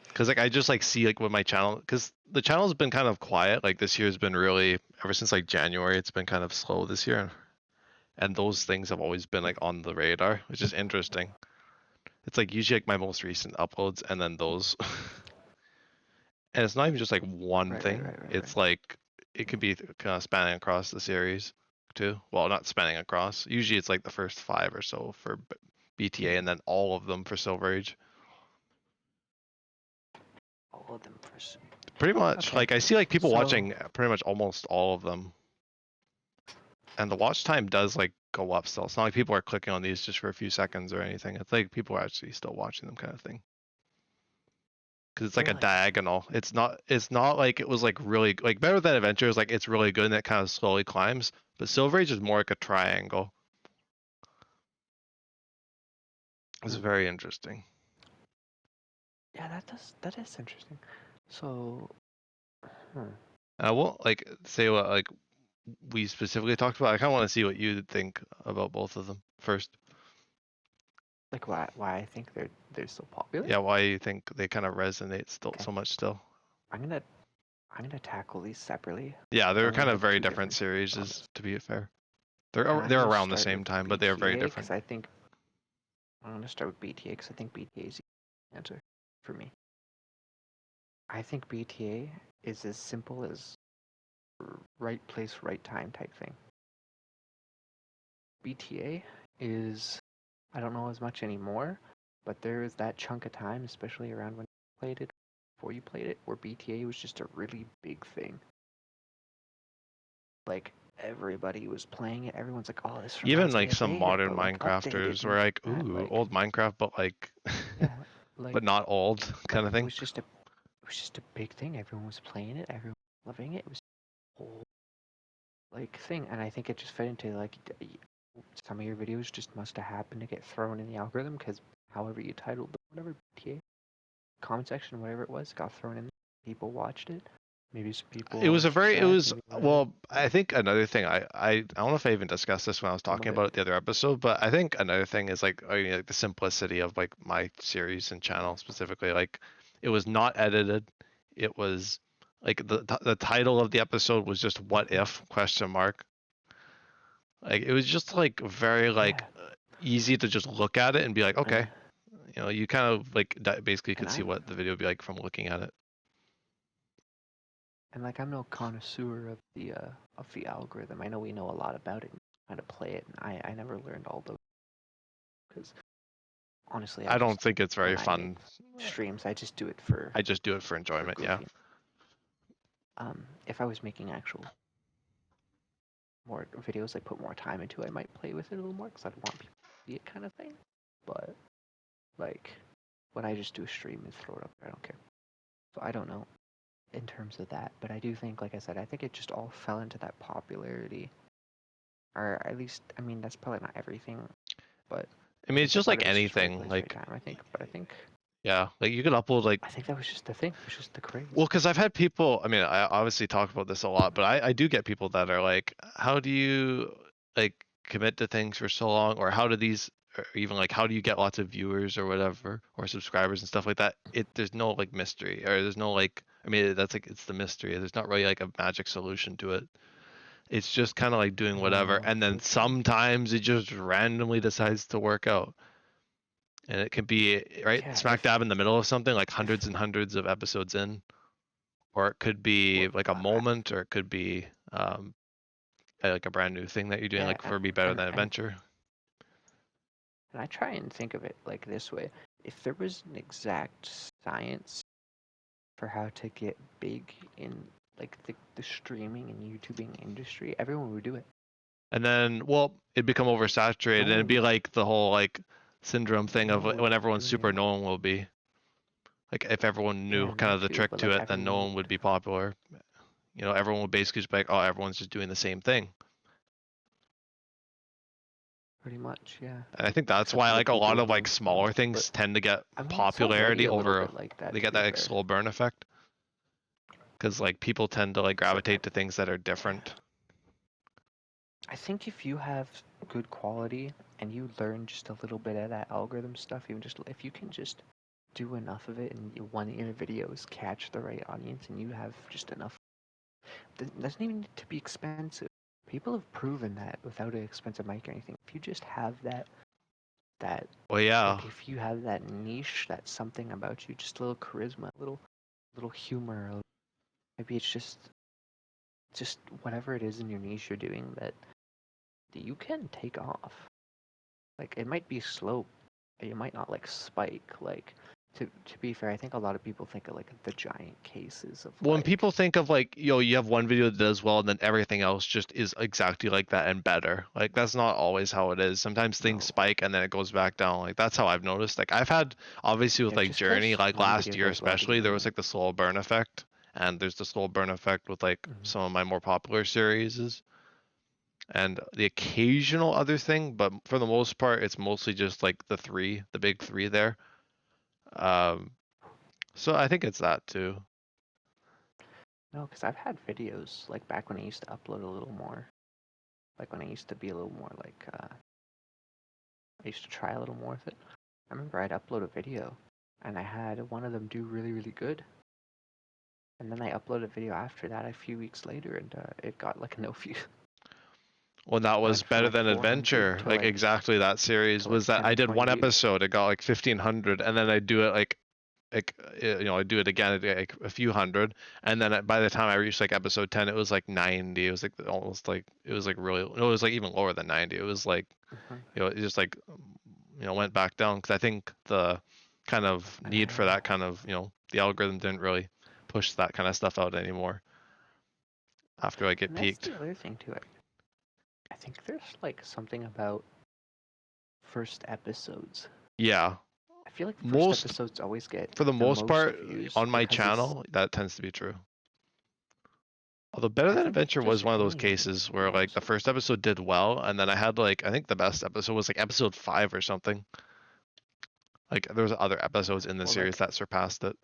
Because like I just like see like with my channel, because the channel's been kind of quiet. Like this year's been really, ever since like January, it's been kind of slow this year, and those things have always been like on the radar, which is interesting. It's like usually like my most recent uploads, and then those. And it's not even just like one thing. Right. It's like it could be kind of spanning across the series too. Well, not spanning across. Usually it's like the first 5 or so for BTA, and then all of them for Silver Age. All of them first. Pretty much. Okay. Like I see like people So, watching pretty much almost all of them, and the watch time does like go up still. It's not like people are clicking on these just for a few seconds or anything. It's like people are actually still watching them, kind of thing. Because it's like a really? diagonal. It's not like it was like really like Better Than Adventure is like it's really good and it kind of slowly climbs. But Silver Age is more like a triangle. It's Hmm. very interesting. Yeah, that is interesting. So, hmm. And I won't like say what like we specifically talked about. I kind of want to see what you think about both of them first. Like why I think they're so popular? Yeah, why you think they kind of resonate still Okay. so much still? I'm gonna I'm gonna tackle these separately. Yeah, they're Only kind of like very two different different series, topics. to be fair. And They're I'm they're gonna around the start same with time, but they are very BTA different. because I'm gonna start with BTA because I think BTA is the answer for me. I think BTA is as simple as right place, right time type thing. BTA is, I don't know as much anymore, but there is that chunk of time, especially around when you played it, before you played it, where BTA was just a really big thing. Like, everybody was playing it. Everyone's like, oh, this Even reminds me like of some Beta, modern but like updated Minecrafters were and like, that. ooh, Like, old Minecraft, but like, yeah, like, but not old kind of it thing. was just a big thing. Everyone was playing it. Everyone was loving it. It was a whole like thing, and I think it just fed into like some of your videos just must have happened to get thrown in the algorithm because however you titled them, whatever BTA comment section, whatever it was, got thrown in. People watched it. Maybe some It people was are a very, it subscribed. was, Maybe whatever. well, I think another thing, I don't know if I even discussed this when I was Some of talking it. about it the other episode, but I think another thing is like, I mean, like the simplicity of like my series and channel specifically. Like, it was not edited. It was like the title of the episode was just "What if?" question mark. Like, it was just like very like Yeah, easy to just look at it and be like, and okay, you kind of like that basically and could see I'm what the video would be like from looking at it. and like I'm no connoisseur of the algorithm. I know we know a lot about it, and how to play it, and I never learned all those because honestly, I I just don't think it's very when I make fun. streams, I just do it for I just do it for enjoyment. Yeah. goofy. If I was making actual more videos I put more time into, I might play with it a little more because I'd want people to see it kind of thing. But like when I just do a stream and throw it up there, I don't care. So I don't know in terms of that, but I do think, like I said, I think it just all fell into that popularity, or at least, I mean, that's probably not everything, but I I mean, think it's that just part like of it's just right anything. place, right Like, time. I think, but yeah, like you could upload like, I think that was just the thing. It was just the craze. well, because I've had people. I mean, I obviously talk about this a lot, but I do get people that are like, how do you like commit to things for so long, or how do these, or even like, how do you get lots of viewers or whatever, or subscribers and stuff like that? There's no like mystery, or there's no like. I mean, that's like it's the mystery. There's not really like a magic solution to it. It's just kind of like doing whatever, No, and then unfortunately. sometimes it just randomly decides to work out. And it can be right Yeah, smack dab in the middle of something, like hundreds if and hundreds of episodes in, or it could be what, like a moment, or it could be like a brand new thing that you're doing, yeah, like for Be Better Than Adventure. and I try and think of it like this way: if there was an exact science for how to get big in like the streaming and YouTubing industry, everyone would do it. And then, well, it'd become oversaturated, No and it'd one, be like the whole like syndrome thing no of one when would everyone's do super, anything no else. one will be. Like if everyone knew Yeah, kind that of the too. trick But to like it, then no everyone one would be popular. Everyone would basically just be like, oh, everyone's just doing the same thing. pretty much, yeah. And I think that's Except why for the like a lot people of like who, smaller but things tend to get I mean, it's already popularity a little over, bit like that. they To get be that like fair, slow burn effect. because like people tend to like gravitate to things that are different. I think if you have good quality and you learn just a little bit of that algorithm stuff, even just if you can just do enough of it and one of your videos catch the right audience and you have just enough, it doesn't even need to be expensive. People have proven that without an expensive mic or anything. If you just have that Well, yeah. like if you have that niche, that something about you, just a little charisma, a little humor, maybe it's just whatever it is in your niche you're doing that you can take off. Like it might be slow, it might not like spike. Like to be fair, I think a lot of people think of like the giant cases of When like people think of like, you have one video that does well and then everything else just is exactly like that and better. Like that's not always how it is. Sometimes things no, spike and then it goes back down. Like that's how I've noticed. Like I've had obviously with yeah, like just Journey, because like one last video year does well especially, doesn't there was mean. like the slow burn effect, and there's the slow burn effect with like Mhm. some of my more popular series and the occasional other thing, but for the most part, it's mostly just like the big three there. Um, so I think it's that too. No, because I've had videos like back when I used to upload a little more, like when I used to be a little more like I used to try a little more with it. I remember I'd upload a video, and I had one of them do really really good, and then I uploaded a video after that a few weeks later, and it got like no view. When that was Went from better like than 400 Adventure, like exactly that series to was like that 10 I or did 20 one views. episode, it got like 1,500, and then I do it like I do it again, I do like a few hundred, and then by the time I reached like episode 10, it was like 90. It was like almost like it was like really, no, it was like even lower than 90. It was like Mhm. it just like went back down because I think the kind of I need for that know. kind of the algorithm didn't really push that kind of stuff out anymore after like it And that's peaked. the other thing too. I think there's like something about first episodes. Yeah, I feel like first most episodes always get for the the most most part views on my because it's. channel that tends to be true. Although Better I Than think Adventure was just one of those any cases where like the most. first episode did well, and then I had like I think the best episode was like episode 5 or something. Like there was other episodes in the Well, series like, that surpassed it.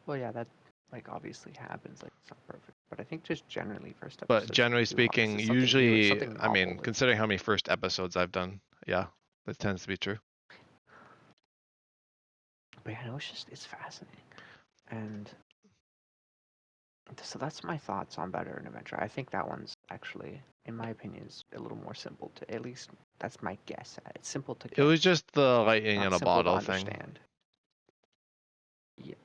well, yeah, that like obviously happens. Like, it's not perfect, but I think just generally first But episodes generally do well because speaking, it's something new. It's usually, something I novel. mean, It's, considering how many first episodes I've done, yeah, that tends to be true. but yeah, no, it's fascinating, and so that's my thoughts on Better and Adventure. I think that one's actually, in my opinion, is a little more simple to. At least that's my guess at it. It's simple to It get, was just the lightning in not a simple to bottle thing. understand. Yeah,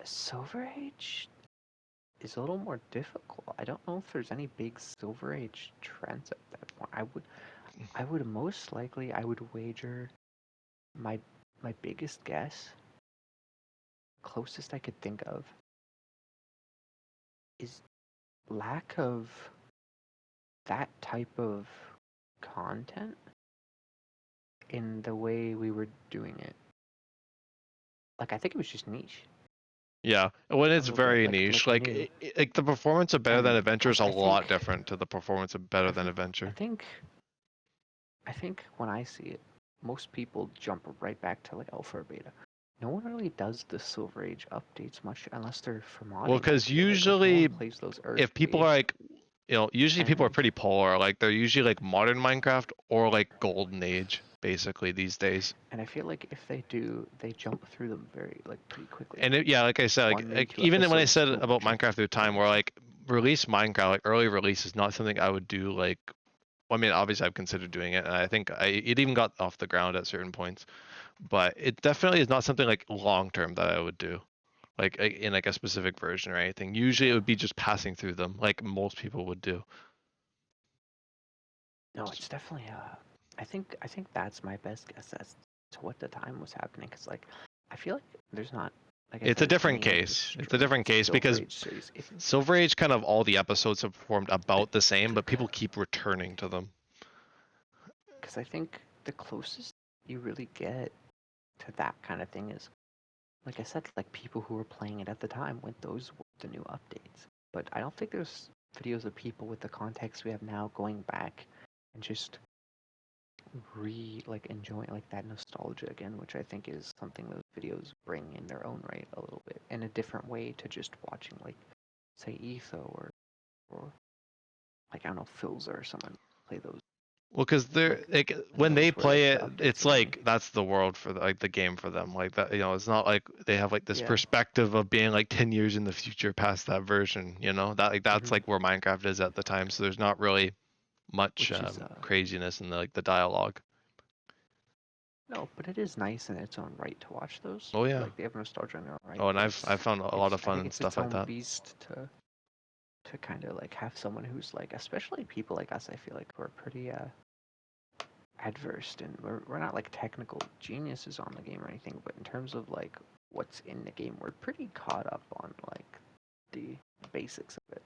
Silver Age is a little more difficult. I don't know if there's any big Silver Age trends at that point. I would most likely, I would wager my my biggest guess, closest I could think of, is lack of that type of content in the way we were doing it. Like I think it was just niche Yeah, when a it's little bit, very like niche, like new. like the performance of Better Than And Adventure is plus, a lot different to the performance of Better I, Than th- I Adventure. think, I think when I see it, most people jump right back to like alpha or beta. No one really does the Silver Age updates much unless they're for Well, modding. I because feel like no usually one plays those if people are early, like, usually people are and pretty polar. Like they're usually like modern Minecraft or like Golden Age, basically these days. and I feel like if they do, they jump through them very like pretty quickly. And yeah, like I said, One, maybe like two even when I episodes, said boom, about change. Minecraft at the time, where like release Minecraft, like early release is not something I would do. Like, well, I mean, obviously I've considered doing it, and I think it even got off the ground at certain points. But it definitely is not something like long term that I would do, like in like a specific version or anything. Usually it would be just passing through them, like most people would do. No, it's definitely. I think that's my best guess as to what the time was happening. Cause like, I feel like there's not, like I It's a said, different any like case. It's a extreme different case Silver because Age series. If Silver Age kind of all the episodes have performed about the same, but people keep returning to them. because I think the closest you really get to that kind of thing is, like I said, like people who were playing it at the time when those were the new updates. But I don't think there's videos of people with the context we have now going back and just enjoying like that nostalgia again, which I think is something those videos bring in their own right a little bit, in a different way to just watching like say Etho or like I don't know Philza or someone play those Well, because they're like like when they those where like play the it, updates it's are coming. like that's the world for like the game for them. Like that, it's not like they have like this Yeah. perspective of being like 10 years in the future past that version. That like that's Hmm. like where Minecraft is at the time. So there's not really much Which is craziness in the dialogue. no, but it is nice in its own right to watch those. Oh yeah. Like they have nostalgia in their own right, Oh, and but I've found a lot it's of I think fun it's stuff its like own that. beast to kind of like have someone who's like, especially people like us, I feel like who are pretty adverse, and we're not like technical geniuses on the game or anything, but in terms of like what's in the game, we're pretty caught up on like the basics of it,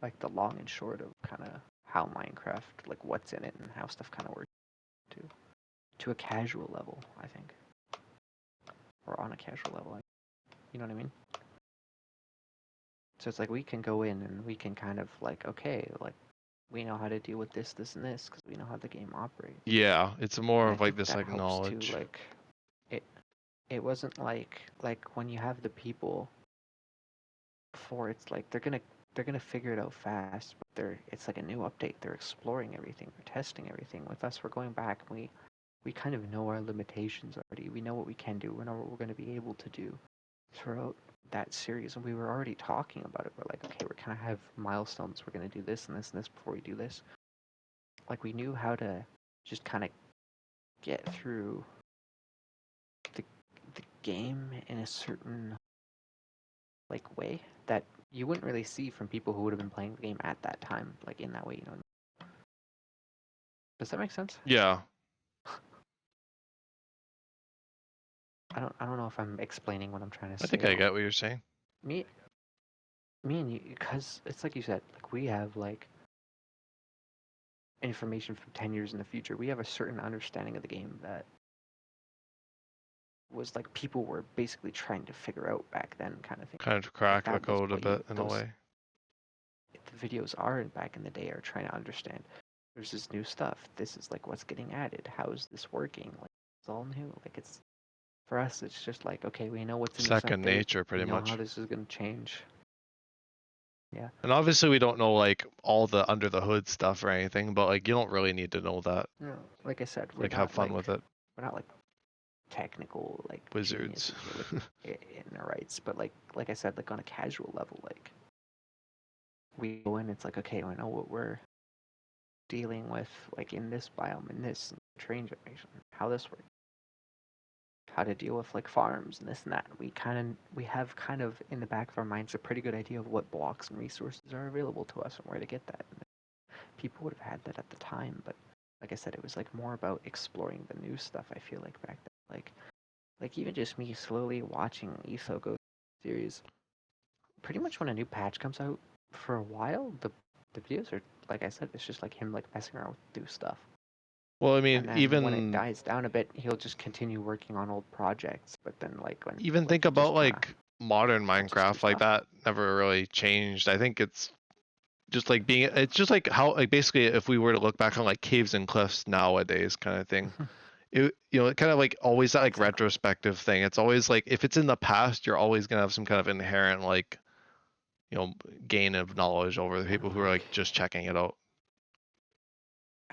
like the long and short of kind of how Minecraft, like what's in it and how stuff kind of works to a casual level, I think, or on a casual level, like, you know what I mean? So it's like we can go in and we can kind of like, okay, like we know how to deal with this, this, and this because we know how the game operates. Yeah, it's more And I of like think this that like helps to knowledge. like it. It wasn't like when you have the people before, it's like they're gonna figure it out fast, but it's like a new update. They're exploring everything, they're testing everything. With us, we're going back and we kind of know our limitations already. We know what we can do. We know what we're going to be able to do throughout that series, and we were already talking about it. We're like, okay, we're kind of have milestones. We're going to do this and this and this before we do this. Like we knew how to just kind of get through the the game in a certain like way that you wouldn't really see from people who would have been playing the game at that time, like in that way. You know, does that make sense? Yeah, I don't know if I'm explaining what I'm trying to I think say. I get what you're saying. Me me and you, because it's like you said, like we have like information from 10 years in the future. We have a certain understanding of the game that was like people were basically trying to figure out back then, kind of thing. Kind of Like crack the that was code a what bit in a those way. the videos are back in the day, are trying to understand. There's this new stuff. This is like what's getting added. How is this working? Like it's all new. Like it's for us. It's just like okay, we know what's in this Second update. nature, We pretty know how much. this is gonna change. Yeah. And obviously we don't know like all the under the hood stuff or anything, but like you don't really need to know that. No, like I said, Like have fun with it. we're not like technical like Wizards. geniuses or like in our rights, but like I said, like on a casual level, like we go in, it's like okay, I know what we're dealing with, like in this biome, in this terrain generation, how this works, how to deal with like farms and this and that. We have kind of in the back of our minds a pretty good idea of what blocks and resources are available to us and where to get that. And people would have had that at the time, but like I said, it was like more about exploring the new stuff. I feel like back then, like even just me slowly watching Etho go series. Pretty much when a new patch comes out, for a while, the videos are like I said, it's just like him like messing around with new stuff. Well, I mean, And then when it even dies down a bit, he'll just continue working on old projects. But then like when even like think he just about kind of like modern patches through Minecraft, like stuff. that never really changed. I think it's just like being it's just like how like basically if we were to look back on like caves and cliffs nowadays kind of thing. It kind of like always that like Exactly. retrospective thing. It's always like if it's in the past, you're always gonna have some kind of inherent like you know gain of knowledge over the And people who are like like just checking it out.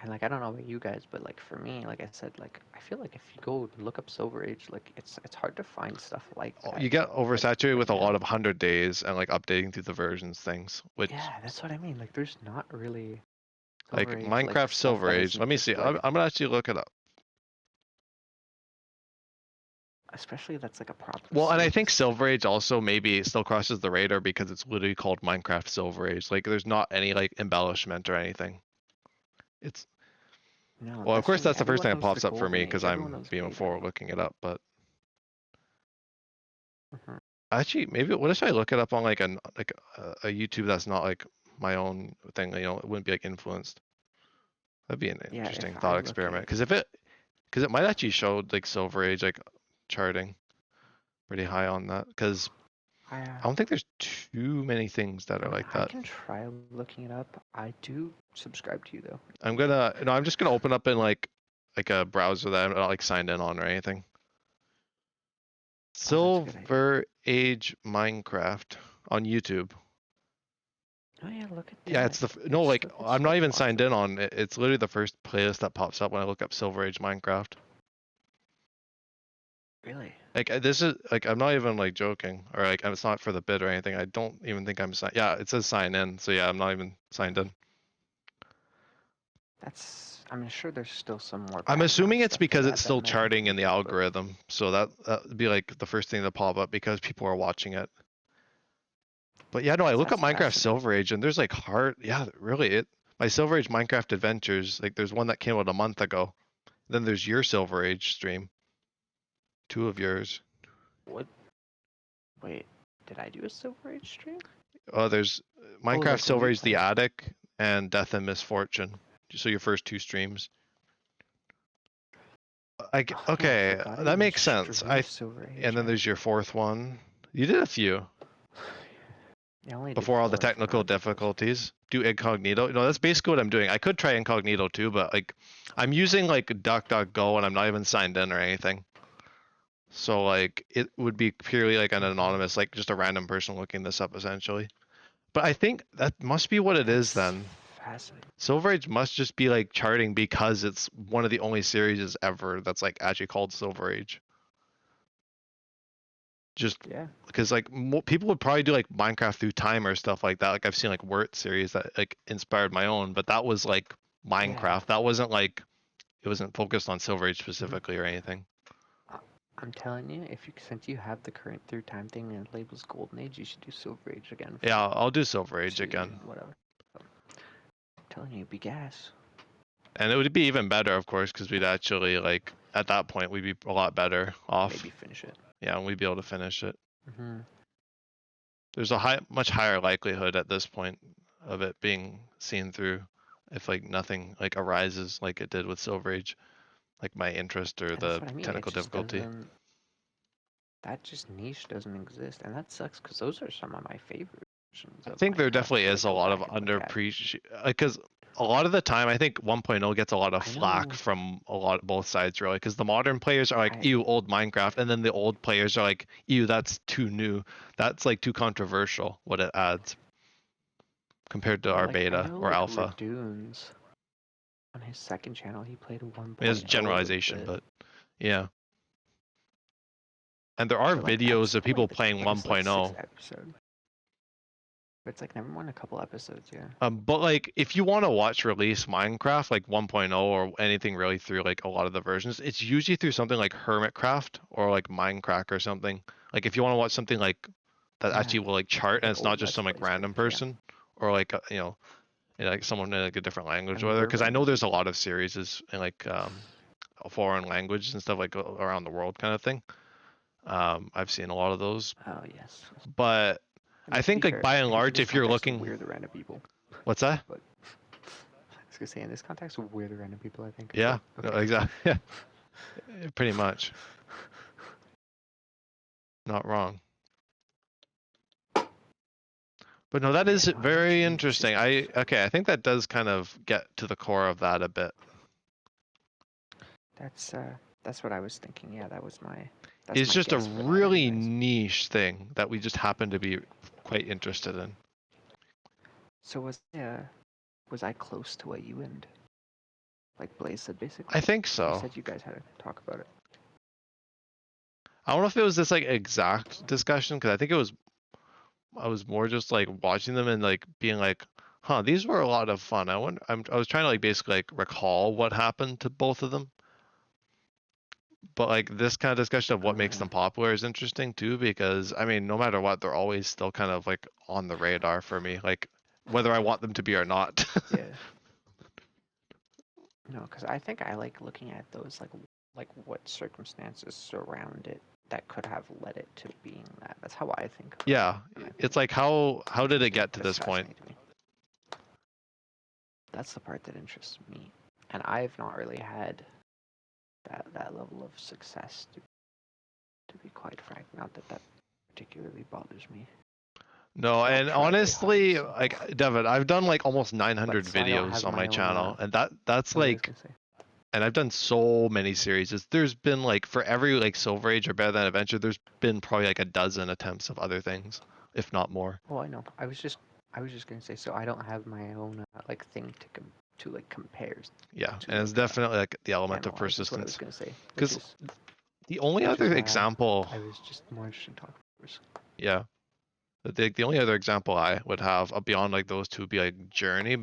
I don't know about you guys, but like for me, like I said, like I feel like if you go and look up Silver Age, like it's hard to find stuff like that You get like oversaturated right with a lot now. of 100 days and like updating through the versions things, which Yeah, that's what I mean. Like there's not really Silver like Age like Minecraft stuff Silver that Age. isn't Let me see. just I'm gonna actually look it up. especially that's like a proper Well, and I think series. Silver Age also maybe still crosses the radar because it's literally called Minecraft Silver Age. Like there's not any like embellishment or anything. It's No, well, of that's course for me. that's the first Everyone thing that knows the pops up for me golden because age. Everyone I'm knows being caveman. forward looking it up. But Hmm. actually, maybe what if I look it up on like a YouTube that's not like my own thing? It wouldn't be like influenced. That'd be an Yeah, if interesting I thought look experiment. at, Because it might actually show like Silver Age like charting pretty high on that. Because I don't think there's too many things that are like I that. can try looking it up. I do subscribe to you though. I'm just gonna open up in like like a browser that I'm not like signed in on or anything. Oh, that's a good idea. Silver Age Minecraft on YouTube. Oh yeah, look at that. Yeah, it's no, like it's I'm so not even signed in popular. on it. It's literally the first playlist that pops up when I look up Silver Age Minecraft. Really? Like this is like I'm not even like joking or like it's not for the bid or anything. I don't even think I'm signed. Yeah, it says sign in. So yeah, I'm not even signed in. I'm sure there's still some more I'm background assuming it's stuff to because that it's that still might be charting in the needed, but algorithm. So that would be like the first thing to pop up because people are watching it. But yeah, no, I look up that's Minecraft fascinating. Silver Age and there's like yeah, really my Silver Age Minecraft Adventures, like there's one that came out a month ago. Then there's your Silver Age stream. Two of yours. What? Wait, did I do a Silver Age stream? Oh, there's Oh, Minecraft like a Silver Age The replay. Attic and Death and Misfortune. So your first two streams. Oh, yeah, I Okay, forgot I that even makes sense. streamed Silver And Age. then there's your fourth one. You did a few I only did before all the 4. I technical forgot about those. difficulties. Do incognito. No, that's basically what I'm doing. I could try incognito too, but like I'm using like DuckDuckGo and I'm not even signed in or anything. So like it would be purely like an anonymous, like just a random person looking this up essentially. But I think that must be what it is That's then. fascinating. Silver Age must just be like charting because it's one of the only series ever that's like actually called Silver Age. Just Yeah. because like people would probably do like Minecraft through time or stuff like that. Like I've seen like Wirt series that like inspired my own, but that was like Yeah. Minecraft. That wasn't like it wasn't focused on Silver Age Mhm. specifically or anything. I'm telling you, since you have the current through time thing and it labels Golden Age, you should do Silver Age again for Yeah, I'll do Silver Age 2 again. whatever. I'm telling you, be gas. And it would be even better, of course, because we'd actually like at that point we'd be a lot better off. Maybe finish it. Yeah, and we'd be able to finish it. Mm-hmm. There's a much higher likelihood at this point of it being seen through if like nothing like arises like it did with Silver Age, like my interest or And that's the what I mean. It technical just difficulty. doesn't. That just niche doesn't exist, and that sucks because those are some of my favorite versions I of think there Minecraft definitely to is like a go lot of back and look at. underappreciated because a lot of the time I think 1.0 gets a lot of I flack know. from a lot both sides really because the modern players are like I ew old Minecraft and then the old players are like ew that's too new, that's like too controversial what it adds compared to well, our like I beta know or like alpha. Redunes on his second channel he played I mean, it's 1.0 a little generalization, bit, but yeah. And there are but like that's videos of still like people the playing first like 6 1.0. episode. But it's like never more than a couple episodes, yeah. But like if you want to watch release Minecraft like 1.0 or anything really through like a lot of the versions, it's usually through something like Hermitcraft or like Minecraft or something. Like if you want to watch something like that Yeah. actually will like chart and Like it's not old just Let's some like Plays pretty random much, yeah. person or like like someone in like a different I language or mean whatever. we're Because I know random there's a people. lot of series in like a foreign language and stuff like around the world kind of thing. I've seen a lot of those, Oh yes. but I I mean to be think like fair, by and I guess in large, this if you're context looking, we're the random people. what's that? But I was gonna say in this context we're the random people I think. Yeah, But no, okay. exactly. Yeah, pretty much. Not wrong. But no, that But yeah, is no, I very actually this is interesting. Okay, I think that does kind of get to the core of that a bit. that's what I was thinking. Yeah, that's It's my just a guess for that really anyways. niche thing that we just happen to be quite interested in. So was I close to what you and like Blaze said basically? I think You so. said you guys had to talk about it. I don't know if it was this like exact discussion because I think I was more just like watching them and like being like, huh, these were a lot of fun. I was trying to like basically like recall what happened to both of them. But like this kind of discussion of what makes Yeah. them popular is interesting too because I mean no matter what they're always still kind of like on the radar for me like whether I want them to be or not. Yeah. No, because I think I like looking at those like what circumstances surround it that could have led it to being that. That's how I think of it. Yeah, And I it's think like how did it interesting. get to That's this point? fascinating to me. That's the part that interests me, and I've not really had that level of success to be quite frank. Not that particularly bothers me. No, I don't and try very hard. honestly, So, like Devon, I've done like almost 900 but so I don't videos have on my my own. channel, and that's Oh, yeah, I was like gonna say. and I've done so many series. There's been like for every like Silver Age or Better Than Adventure, there's been probably like a dozen attempts of other things, if not more. Oh, I know. I was just gonna say. So I don't have my own like thing to like compare Yeah, to and it's like definitely like the element of analyze. Is what I was persistence. gonna say. Because the only Which is other why example, I was just more interested in talking first. yeah, the only other example I would have beyond like those two would be like Journey,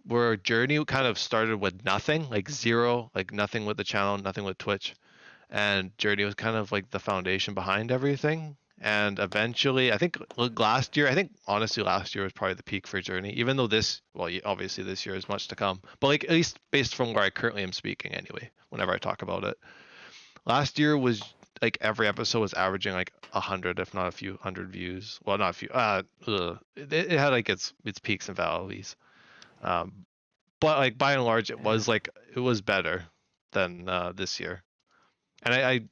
where Journey kind of started with nothing, like zero, like nothing with the channel, nothing with Twitch, and Journey was kind of like the foundation behind everything. And eventually, I think last year, I think honestly last year was probably the peak for Journey, even though well, obviously this year is much to come. But like at least based from where I currently am speaking anyway, whenever I talk about it. Last year was like every episode was averaging like 100, if not a few hundred views. Well, not a few. It had like its peaks and valleys. Um, but like by and large, Yeah. it was better than this year. And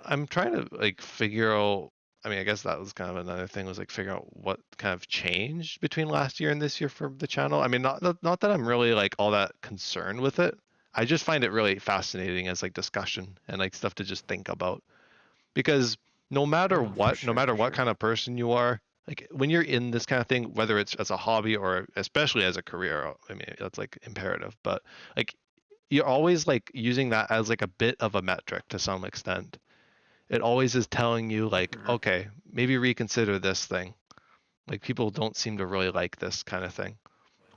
I'm trying to like figure out. I mean, I guess that was kind of another thing was like figuring out what kind of changed between last year and this year for the channel. I mean, not that I'm really like all that concerned with it. I just find it really fascinating as like discussion and like stuff to just think about because Oh, for no sure, matter for what sure. kind of person you are, like when you're in this kind of thing, whether it's as a hobby or especially as a career, I mean, that's like imperative, but like you're always like using that as like a bit of a metric to some extent. It always is telling you like, Hmm. okay, maybe reconsider this thing. Like people don't seem to really like this kind of thing.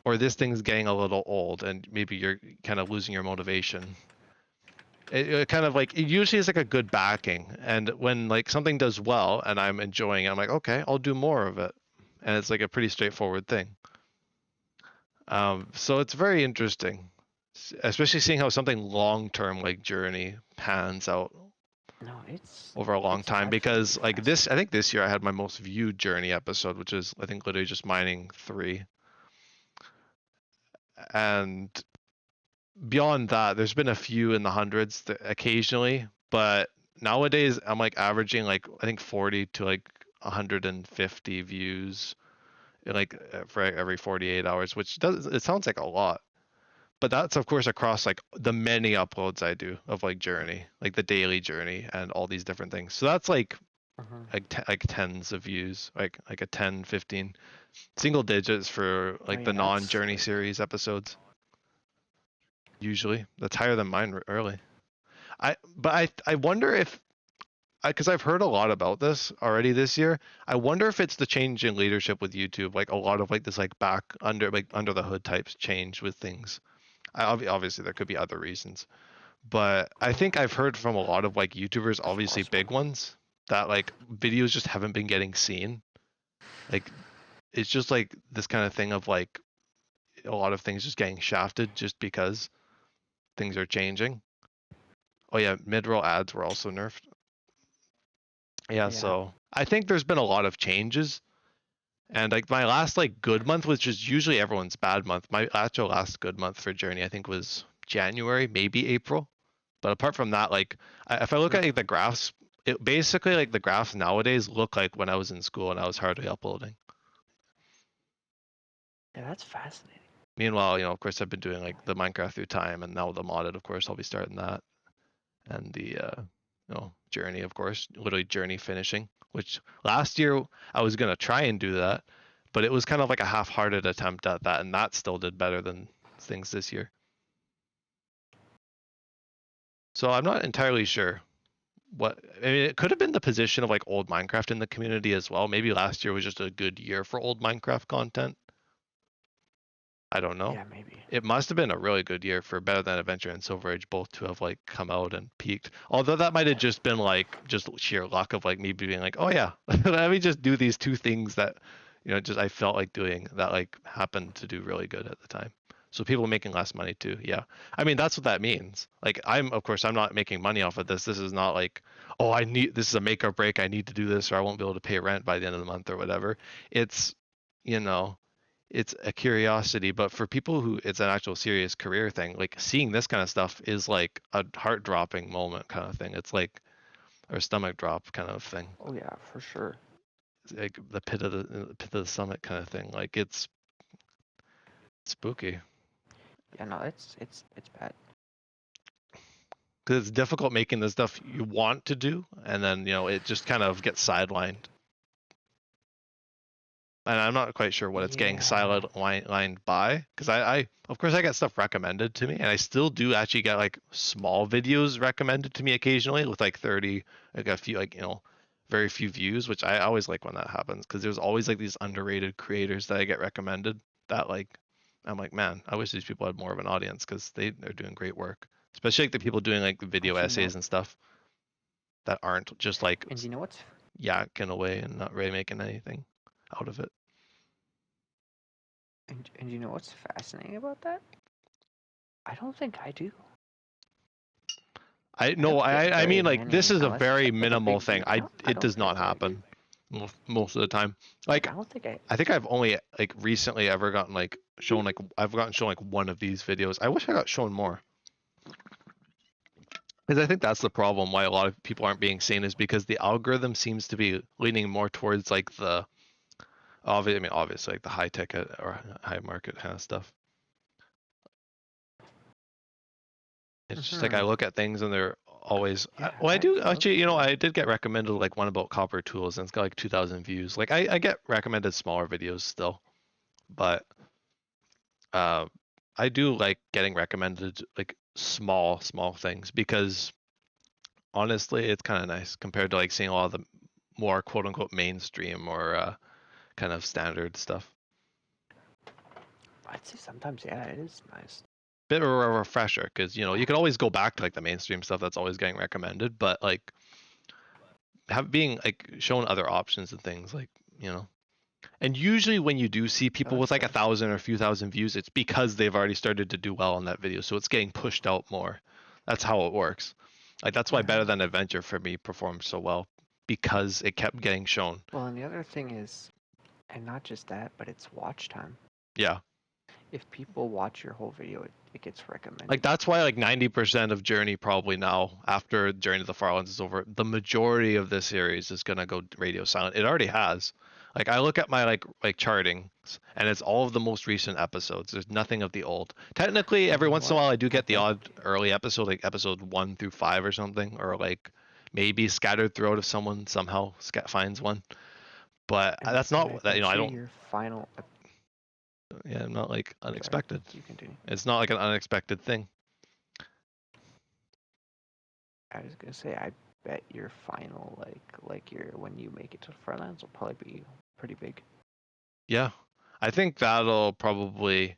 Or this thing's getting a little old and maybe you're kind of losing your motivation. It kind of like it usually is like a good backing, and when like something does well and I'm enjoying it, I'm like, okay, I'll do more of it, and it's like a pretty straightforward thing. So it's very interesting, especially seeing how something long term like Journey pans out No, over a long it's time. Because absolutely like this, I fascinating. think this year I had my most viewed Journey episode, which is I think literally just mining three, and beyond that, there's been a few in the hundreds occasionally, but nowadays I'm like averaging like I think 40 to like 150 views like for every 48 hours, which does it sounds like a lot. But that's of course across like the many uploads I do of like Journey, like the daily Journey and all these different things. So that's Uh-huh. like tens of views, like a 10, 15 single digits for Oh like the yeah, that's non-Journey like series episodes. Usually, that's higher than mine early. I wonder if because I've heard a lot about this already this year. I wonder if it's the change in leadership with YouTube, like a lot of like this like back under the hood types change with things. Obviously there could be other reasons, but I think I've heard from a lot of like YouTubers, it's obviously possible. big ones, that like videos just haven't been getting seen. Like it's just like this kind of thing of like a lot of things just getting shafted just because things are changing. Oh yeah, mid-roll ads were also nerfed. Yeah, Yeah. so I think there's been a lot of changes. And like my last like good month, which is usually everyone's bad month. My actual last good month for Journey, I think was January, maybe April. But apart from that, like if I look at like, Hmm. the graphs, it basically like the graphs nowadays look like when I was in school and I was hardly uploading. Yeah, that's fascinating. Meanwhile, of course, I've been doing like the Minecraft through time, and now the modded, of course, I'll be starting that, and the Journey, of course, literally Journey finishing. Which last year I was gonna try and do that, but it was kind of like a half-hearted attempt at that, and that still did better than things this year. So I'm not entirely sure what. I mean, it could have been the position of like old Minecraft in the community as well. Maybe last year was just a good year for old Minecraft content. I don't know. Yeah, maybe. It must have been a really good year for Better Than Adventure and Silver Age both to have like come out and peaked. Although that might have just been like just sheer luck of like me being like, oh yeah, let me just do these two things that just I felt like doing that like happened to do really good at the time. So people making less money too. Yeah. I mean that's what that means. Like of course I'm not making money off of this. This is not like, oh this is a make or break. I need to do this or I won't be able to pay rent by the end of the month or whatever. It's you know it's a curiosity, but for people who it's an actual serious career thing, like seeing this kind of stuff is like a heart dropping moment kind of thing. It's like or stomach drop kind of thing. Oh yeah, for sure. It's like the pit of the stomach kind of thing. Like it's spooky. Yeah, no, it's bad. because it's difficult making the stuff you want to do, and then it just kind of gets sidelined. And I'm not quite sure what it's getting Yeah. sidelined by, because I of course I get stuff recommended to me, and I still do actually get like small videos recommended to me occasionally with like 30, like a few, like very few views, which I always like when that happens, because there's always like these underrated creators that I get recommended that like I'm like, man, I wish these people had more of an audience, because they're doing great work, especially like the people doing like video And you know, essays and stuff that aren't just like and you know what's yakking away and not really making anything out of it. and you know what's fascinating about that? I don't think I do. I I no, don't get I very mean like this many is a unless it's very like a minimal big thing. view count. I It don't does not get very good. happen most of the time. Like Like I don't think I think I've only like recently ever gotten like shown like I've gotten shown like one of these videos. I wish I got shown more. Because I think that's the problem why a lot of people aren't being seen, is because the algorithm seems to be leaning more towards like the obviously like the high ticket or high market kind of stuff. It's just like I look at things and they're always Yeah, well, I I'd do love actually, to. I did get recommended like one about copper tools, and it's got like 2,000 views. Like I get recommended smaller videos still, but uh, I do like getting recommended like small things, because honestly, it's kind of nice compared to like seeing a lot of the more quote unquote mainstream or kind of standard stuff. I'd say sometimes, yeah, it is nice. Bit of a refresher, because you can always go back to like the mainstream stuff that's always getting recommended, but like being like shown other options and things like you know and usually when you do see No, people that's with like fair. 1,000 or a few thousand views, it's because they've already started to do well on that video, so it's getting pushed out more. That's how it works. Like that's why Better Yeah. Than Adventure for me performed so well, because it kept getting shown. Well, and the other thing is, and not just that, but it's watch time. Yeah, If people watch your whole video, it gets like recommended. that's why like 90% of Journey probably now, after Journey to the Farlands is over, the majority of this series is gonna go radio silent. It already has. Like I look at my like charting, and it's all of the most recent episodes. There's nothing of the old. Technically, And every you know once in a what? while I do I get the bet. odd early episode, like episode 1 through 5 or something, or like maybe scattered throughout if someone somehow finds one. But that's And I not that bet I you don't. your final. Yeah, I'm not like Sorry, unexpected. you continue. It's not like an unexpected thing. I was gonna say, I bet your final like your when you make it to Farlands will probably be pretty big Yeah, I think that'll probably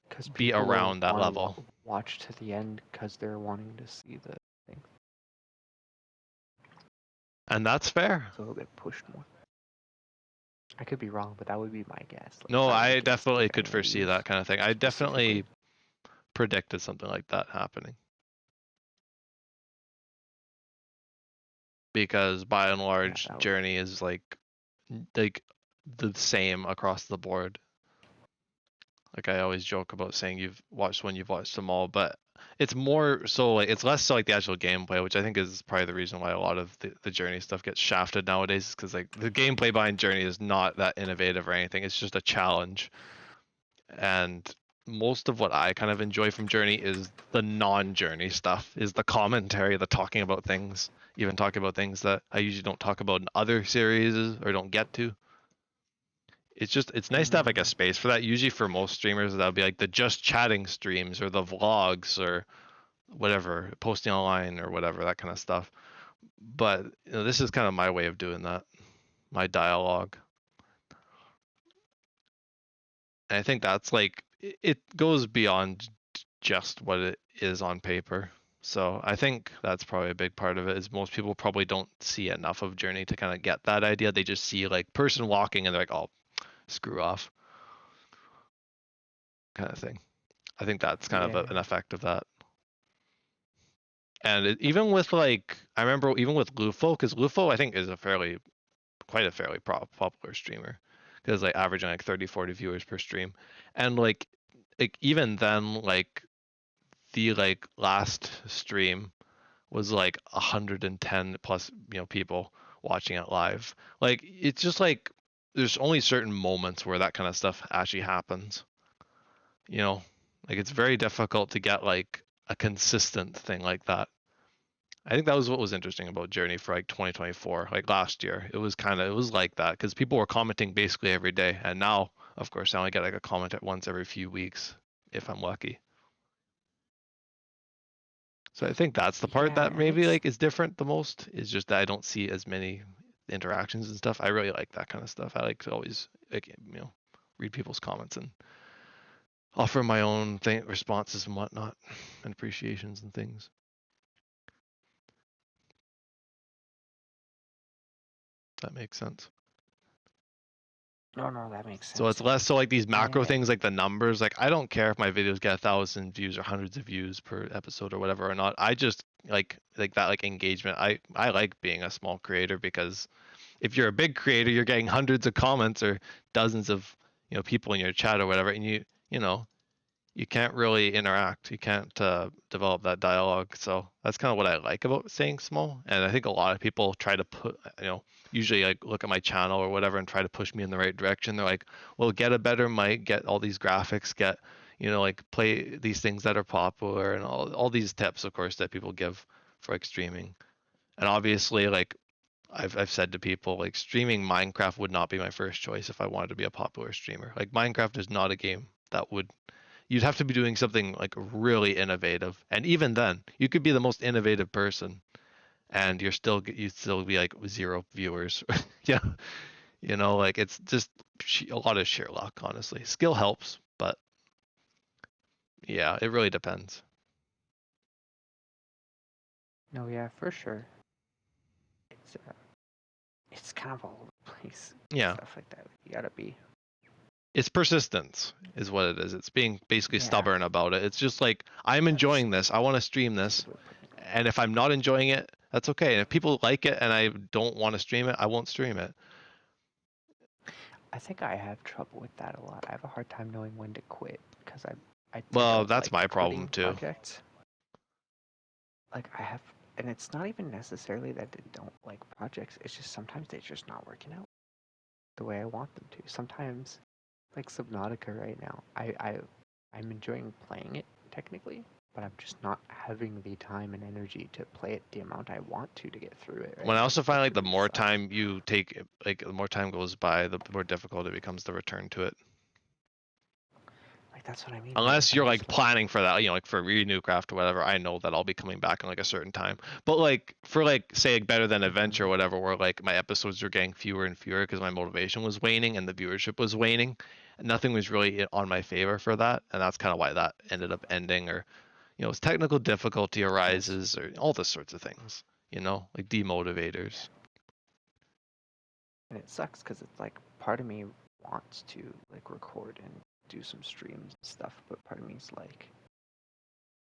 because be people will around that want to level. watch to the end because they're wanting to see the thing, And that's fair. so it'll get pushed more. I could be wrong, but that would be my guess. Like No, if I were to I guess, definitely like could any foresee views that kind of thing. I specifically. definitely predicted something like that happening, because by and Yeah, large, that would. Journey is like the same across the board. Like I always joke about saying you've watched when you've watched them all, but it's more so like it's less so like the actual gameplay, which I think is probably the reason why a lot of the Journey stuff gets shafted nowadays, because like the gameplay behind Journey is not that innovative or anything. It's just a challenge. And most of what I kind of enjoy from Journey is the non-Journey stuff, is the commentary, the talking about things, even talking about things that I usually don't talk about in other series or don't get to. It's nice to have like a Mm, space for that. Usually for most streamers, that would be like the just chatting streams or the vlogs or whatever, posting online or whatever, that kind of stuff. But this is kind of my way of doing that, my dialogue. And I think that's like it goes beyond just what it is on paper. So I think that's probably a big part of it, is most people probably don't see enough of Journey to kind of get that idea. They just see like person walking and they're like, oh, screw off, kind of thing. I think that's kind of yeah. an effect of that. And even with like, I remember even with Lufo, because Lufo I think is quite a fairly popular streamer, because like averaging like 30, 40 viewers per stream. And like even then, like the like last stream was like 110 plus people watching it live. Like it's just like there's only certain moments where that kind of stuff actually happens. you know like it's very difficult to get like a consistent thing like that. I think that was what was interesting about Journey for like 2024, like last year. It was like that because people were commenting basically every day, and now, of course, I only get like a comment at once every few weeks if I'm lucky. So I think that's the part Yeah, that and maybe it's like is different the most is just that I don't see as many interactions and stuff. I really like that kind of stuff. I like to always like read people's comments and offer my own responses and whatnot and appreciations and things. That makes sense. no, that makes So it's sense. less so like these macro I things like the numbers. Like I don't care if my videos get 1,000 views or hundreds of views per episode or whatever or not. I just like that like engagement. I like being a small creator because if you're a big creator, you're getting hundreds of comments or dozens of people in your chat or whatever, and you know you can't really interact. You can't develop that dialogue. So that's kind of what I like about staying small. And I think a lot of people try to put, usually like look at my channel or whatever and try to push me in the right direction. They're like, well, get a better mic, get all these graphics, get, like play these things that are popular and all these tips, of course, that people give for like streaming. And obviously, like I've said to people, like streaming Minecraft would not be my first choice if I wanted to be a popular streamer. Like Minecraft is not a game that would you'd have to be doing something like really innovative. And even then, you could be the most innovative person and you'd still be like zero viewers. Yeah. Like it's just a lot of sheer luck, honestly. Skill helps, but yeah, it really depends. no, yeah, for sure. It's it's kind of all over the place. Yeah. Stuff like that. You gotta be. It's persistence is what it is. It's being basically Yeah, stubborn about it. It's just like I'm that's enjoying this. I want to stream a this. good way of putting it. And if I'm not enjoying it, that's okay. And if people like it and I don't want to stream it, I won't stream it. I think I have trouble with that a lot. I have a hard time knowing when to quit because I Well, don't that's like my problem quitting too. projects. Like I have, and it's not even necessarily that they don't like projects. It's just sometimes they're just not working out the way I want them to. Sometimes, like Subnautica right now, I'm enjoying playing it technically, but I'm just not having the time and energy to play it the amount I want to get through it right When I now also find because like it the really more sucks. time you take, like the more time goes by, the more difficult it becomes to return to it. Like that's what I mean. Unless I'm you're like just like, planning for that, like for Renew Craft or whatever, I know that I'll be coming back in like a certain time. But like for like say like Better Than Adventure or whatever, where like my episodes were getting fewer and fewer because my motivation was waning and the viewership was waning, nothing was really on my favor for that, and that's kind of why that ended up ending. Or as technical difficulty yes, arises, or all this sorts of things, like demotivators. and it sucks because it's like part of me wants to like record and do some streams and stuff, but part of me is like,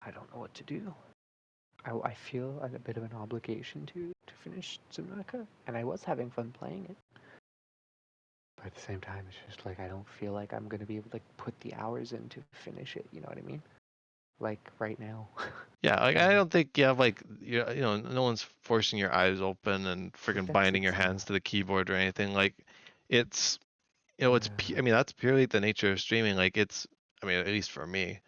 I don't know what to do. I feel a bit of an obligation to finish Subnautica, and I was having fun playing it. But at the same time, it's just like I don't feel like I'm gonna be able to like, put the hours in to finish it. You know what I mean? Like right now. Yeah, like You know what I I mean? don't think you have like no one's forcing your eyes open and freaking That's binding your it's hands to the keyboard or anything. Like it's yeah, I mean that's purely the nature of streaming. Like I mean at least for me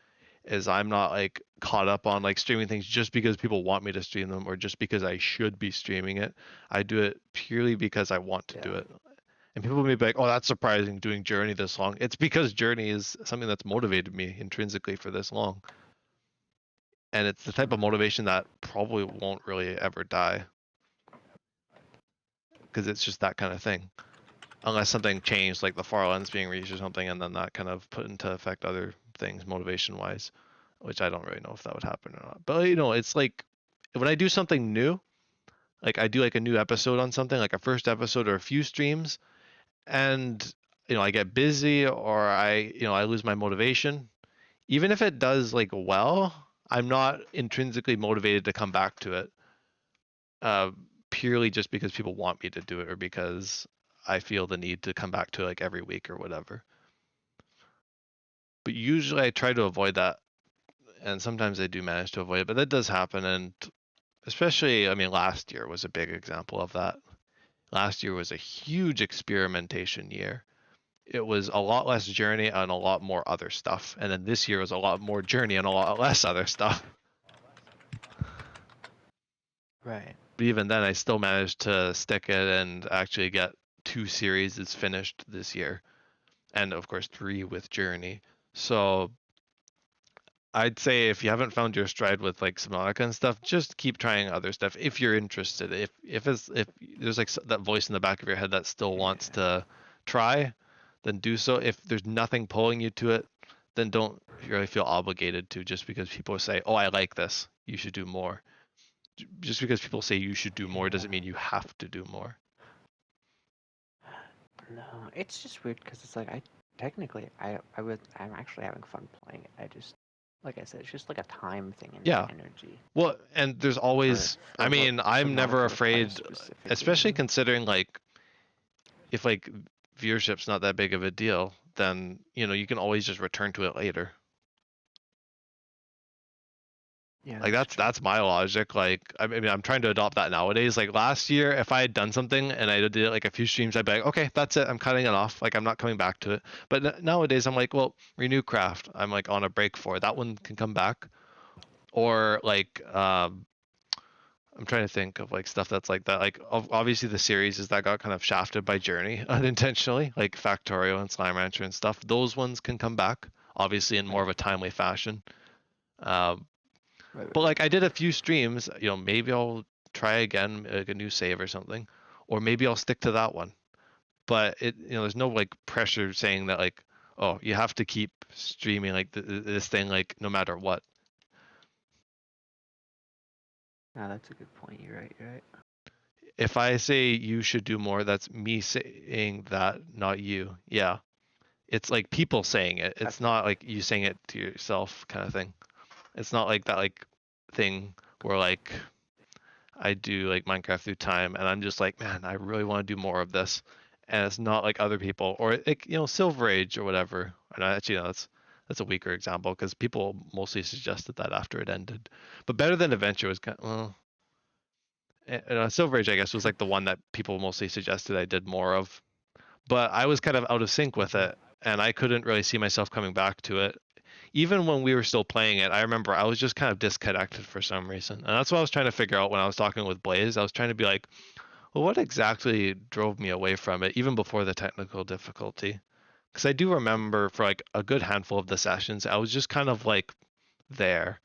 is I'm not like caught up on like streaming things just because people want me to stream them or just because I should be streaming it. I do it purely because I want to do yeah, it. And people may be like, "Oh, that's surprising doing Journey this long." It's because Journey is something that's motivated me intrinsically for this long. And it's the type of motivation that probably won't really ever die because it's just that kind of thing. Unless something changed, like the Farlands being reached or something, and then that kind of put into effect other things motivation wise, which I don't really know if that would happen or not. But it's like when I do something new, like I do like a new episode on something, like a first episode or a few streams, and I get busy or I lose my motivation. Even if it does like well, I'm not intrinsically motivated to come back to it uh, purely just because people want me to do it or because I feel the need to come back to it like every week or whatever. But usually I try to avoid that, and sometimes I do manage to avoid it, but that does happen. And especially, I mean, last year was a big example of that. Last year was a huge experimentation year. It was a lot less journey and a lot more other stuff. And then this year was a lot more journey and a lot less other stuff. Right. But even then, I still managed to stick it and actually get 2 series finished this year, and of course 3 with Journey. So I'd say if you haven't found your stride with like Subnautica and stuff, just keep trying other stuff if you're interested. If there's like that voice in the back of your head that still wants Yeah. to try, then do so. If there's nothing pulling you to it, then don't really feel obligated to just because people say, "Oh, I like this. You should do more." Just because people say you should do more Yeah. doesn't mean you have to do more. No, it's just weird because it's like I'm actually having fun playing it. I just, like I said, it's just like a time thing and Yeah. energy Well, and there's for always, I what mean, I'm never Subnautica requires afraid, specifically. especially considering like if like viewership's not that big of a deal, then you can always just return to it later. Yeah, Like that's that's true. that's my logic. Like I mean, I'm trying to adopt that nowadays. Like last year, if I had done something and I did it like a few streams, I'd be like, okay, that's it. I'm cutting it off. Like I'm not coming back to it. But nowadays, I'm like, well, Renew Craft, I'm like on a break for that one can come back, or like I'm trying to think of like stuff that's like that. Like obviously the series is that got kind of shafted by Journey unintentionally, like Factorio and Slime Rancher and stuff. Those ones can come back, obviously in more of Right. a timely fashion. Um, Right. but Right. like I did a few streams, maybe I'll try again, like a new save or something, or maybe I'll stick to that one. But there's no like pressure saying that like, oh, you have to keep streaming like this thing like no matter what. No, that's a good point. You're right. You're right. If I say you should do more, that's me saying that, not you. Yeah. It's like people saying it. It's Okay. not like you saying it to yourself kind of thing. It's not like that like thing where like I do like Minecraft through time and I'm just like, man, I really want to do more of this. And it's not like other people or like, Silver Age or whatever. And actually, that's a weaker example because people mostly suggested that after it ended. But Better Than Adventure was kind of, well, Silver Age, I guess, was like the one that people mostly suggested I did more of. But I was kind of out of sync with Mm-hmm. it, and I couldn't really see myself coming back to it. Even when we were still playing it, I remember I was just kind of disconnected for some reason. And that's what I was trying to figure out when I was talking with Blaze. I was trying to be like, well, what exactly drove me away from it, even before the technical difficulty? Because I do remember for like a good handful of the sessions, I was just kind of like there.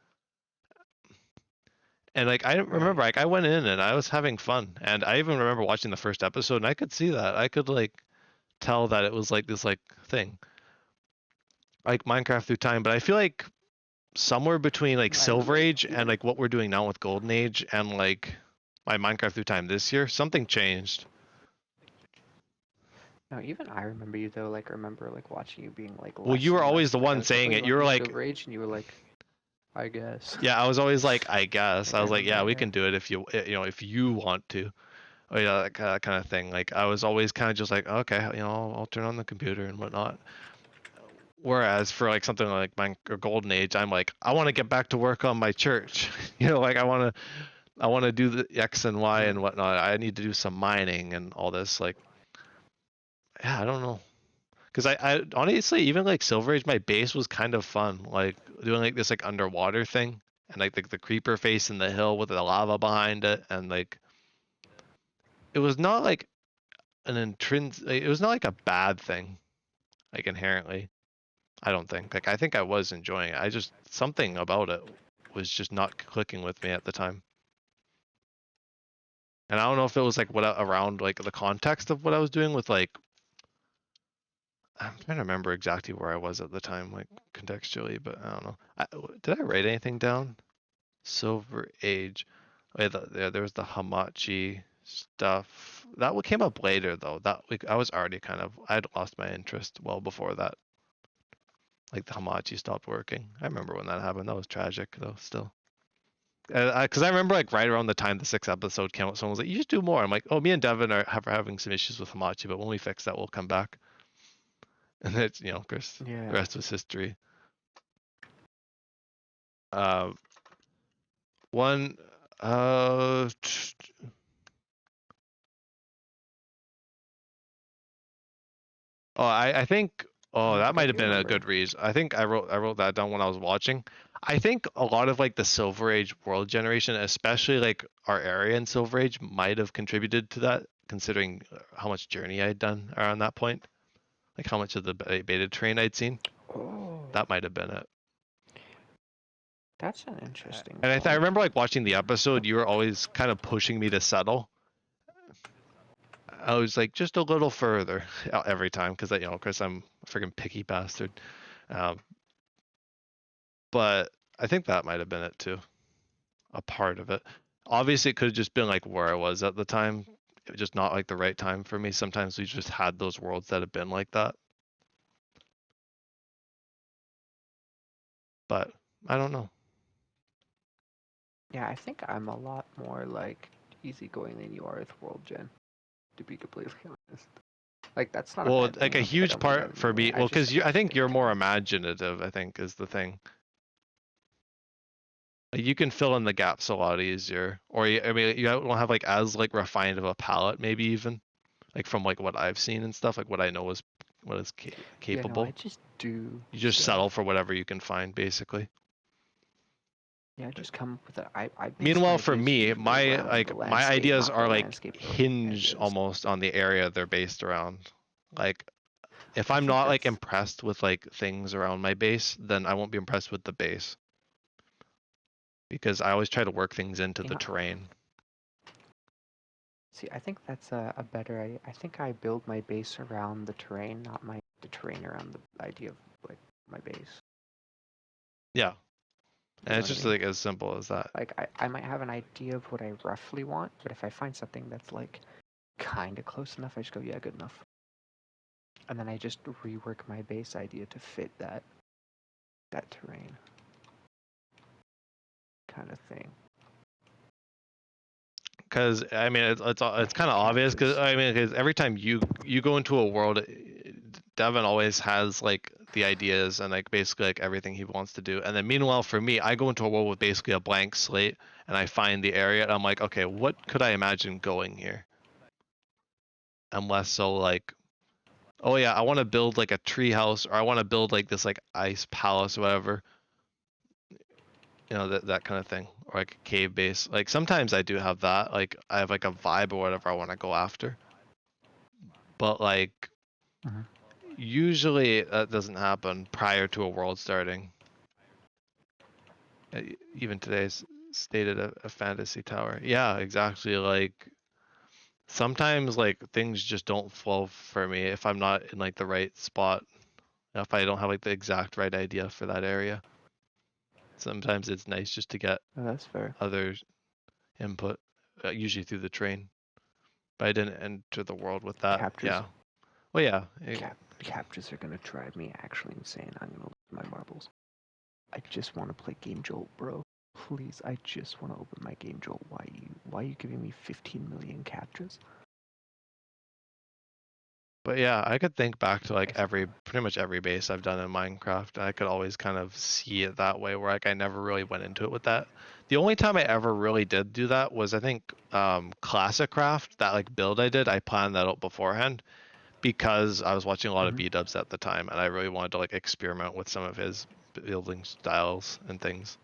And like I remember Right. like I went in and I was having fun. And I even remember watching the first episode and I could see that. I could like tell that it was like this like thing. Like Minecraft through time, but I feel like somewhere between like I Silver like Age and even. like what we're doing now with Golden Age and like my Minecraft through time this year, something changed. No, even I remember you though. Like, I remember like watching you being like Well, you less were and always less. the And like, I one was like, "Oh, saying you it. want You to were do like, Silver Age?" And you were like, "I guess." yeah, I was always like, I guess. Like, I I was like, remember yeah, that. we Yeah. can do it if if you want to. Oh yeah, that kind of thing. Like I was always kind of just like, okay, I'll turn on the computer and whatnot. Whereas for like something like my or Golden Age, I'm like, I want to get back to work on my church. Like I want to do the X and Y and Right. whatnot. I need to do some mining and all this. Like, yeah, I don't know. Because I honestly, even like Silver Age, my base was kind of fun. Like doing like this like underwater thing and like the creeper face in the hill with the lava behind it. And like, it was not like an intrinsic, it was not like a bad thing, like inherently. I don't think. Like, I think I was enjoying it. I just, something about it was just not clicking with me at the time. And I don't know if it was like around like the context of what I was doing with like I'm trying to remember exactly where I was at the time, like contextually, but I don't know. Did I write anything down? Silver Age. Oh, yeah, there was the Hamachi stuff. That one came up later though. That like I was already kind of I'd lost my interest well before that. Like the Hamachi stopped working. I remember when that happened. That was tragic though. Still. Because I remember like right around the time the 6th episode came out, someone was like, "You should do more." I'm like, "Oh, me and Devon are having some issues with Hamachi, but when we fix that, we'll come back." And it's of course, the Yeah. rest was history. Uh, one, uh, oh, I think, oh, No, that but might I have do been a remember. good reason. I think I wrote that down when I was watching. I think a lot of like the Silver Age world generation, especially like our area in Silver Age, might have contributed to that, considering how much journey I'd done around that point, like how much of the beta train I'd seen. Oh, That might have been it. that's an interesting And I point. remember like watching the episode, you were always kind of pushing me to settle. I was like just a little further every time because because I'm a freaking picky bastard. Um, but I think that might have been it too, a part of it. Obviously, it could have just been like where I was at the time. It was just not like the right time for me. Sometimes we just had those worlds that have been like that. But I don't know. Yeah, I think I'm a lot more like easygoing than you are with world gen, to be completely honest. Like that's not a Well, bad like a thing. Like I huge don't mean that part in any for way. me, well, because I think you're think more imaginative. I think is the thing. Like, you can fill in the gaps a lot easier, or I mean, you don't have like as like refined of a palette, maybe even like from like what I've seen and stuff, like what I know is what is yeah, no, I capable. just do You just stuff. settle for whatever you can find, basically. Yeah, I just come up with it. I base Meanwhile, my for base me, usually my around the like my landscape, ideas not the are like landscape hinge areas. almost on the area they're based around. Like if I I'm think not like that's impressed with like things around my base, then I won't be impressed with the base because I always try to work things into you the know. terrain. See, I think that's a better idea. I think I build my base around the terrain, not the terrain around the idea of like my base. Yeah, You and know it's what I just mean? like as simple as that. Like I might have an idea of what I roughly want, but if I find something that's like kind of close enough, I just go, yeah, good enough. And then I just rework my base idea to fit that terrain kind of thing. Because I mean, it's I kind hate of obvious. Because captures. I mean, because every time you go into a world, Devon always has like the ideas and like basically like everything he wants to do. And then meanwhile, for me, I go into a world with basically a blank slate, and I find the area, and I'm like, okay, what could I imagine going here? Unless so like, oh yeah, I want to build like a tree house, or I want to build like this like ice palace or whatever. That kind of thing, or like a cave base. Like sometimes I do have that. Like I have like a vibe or whatever I want to go after. But like Mhm. usually that doesn't happen prior to a world starting. Even today's stated a fantasy tower. Yeah, exactly. Like sometimes like things just don't flow for me if I'm not in like the right spot. If I don't have like the exact right idea for that area. Sometimes it's nice just to get Oh, that's fair. other input, usually through the train. But I didn't enter the world with that. Captures. Yeah. Well, yeah. Captures are gonna drive me actually insane. I'm gonna lose my marbles. I just want to play Game Jolt, bro. Please, I just want to open my Game Jolt. Why are you giving me 15 million captures? But yeah, I could think back to like pretty much every base I've done in Minecraft. I could always kind of see it that way, where like I never really went into it with that. The only time I ever really did do that was I think Classic Craft, that like build I did. I planned that out beforehand because I was watching a lot of Mhm. B-dubs at the time, and I really wanted to like experiment with some of his building styles and things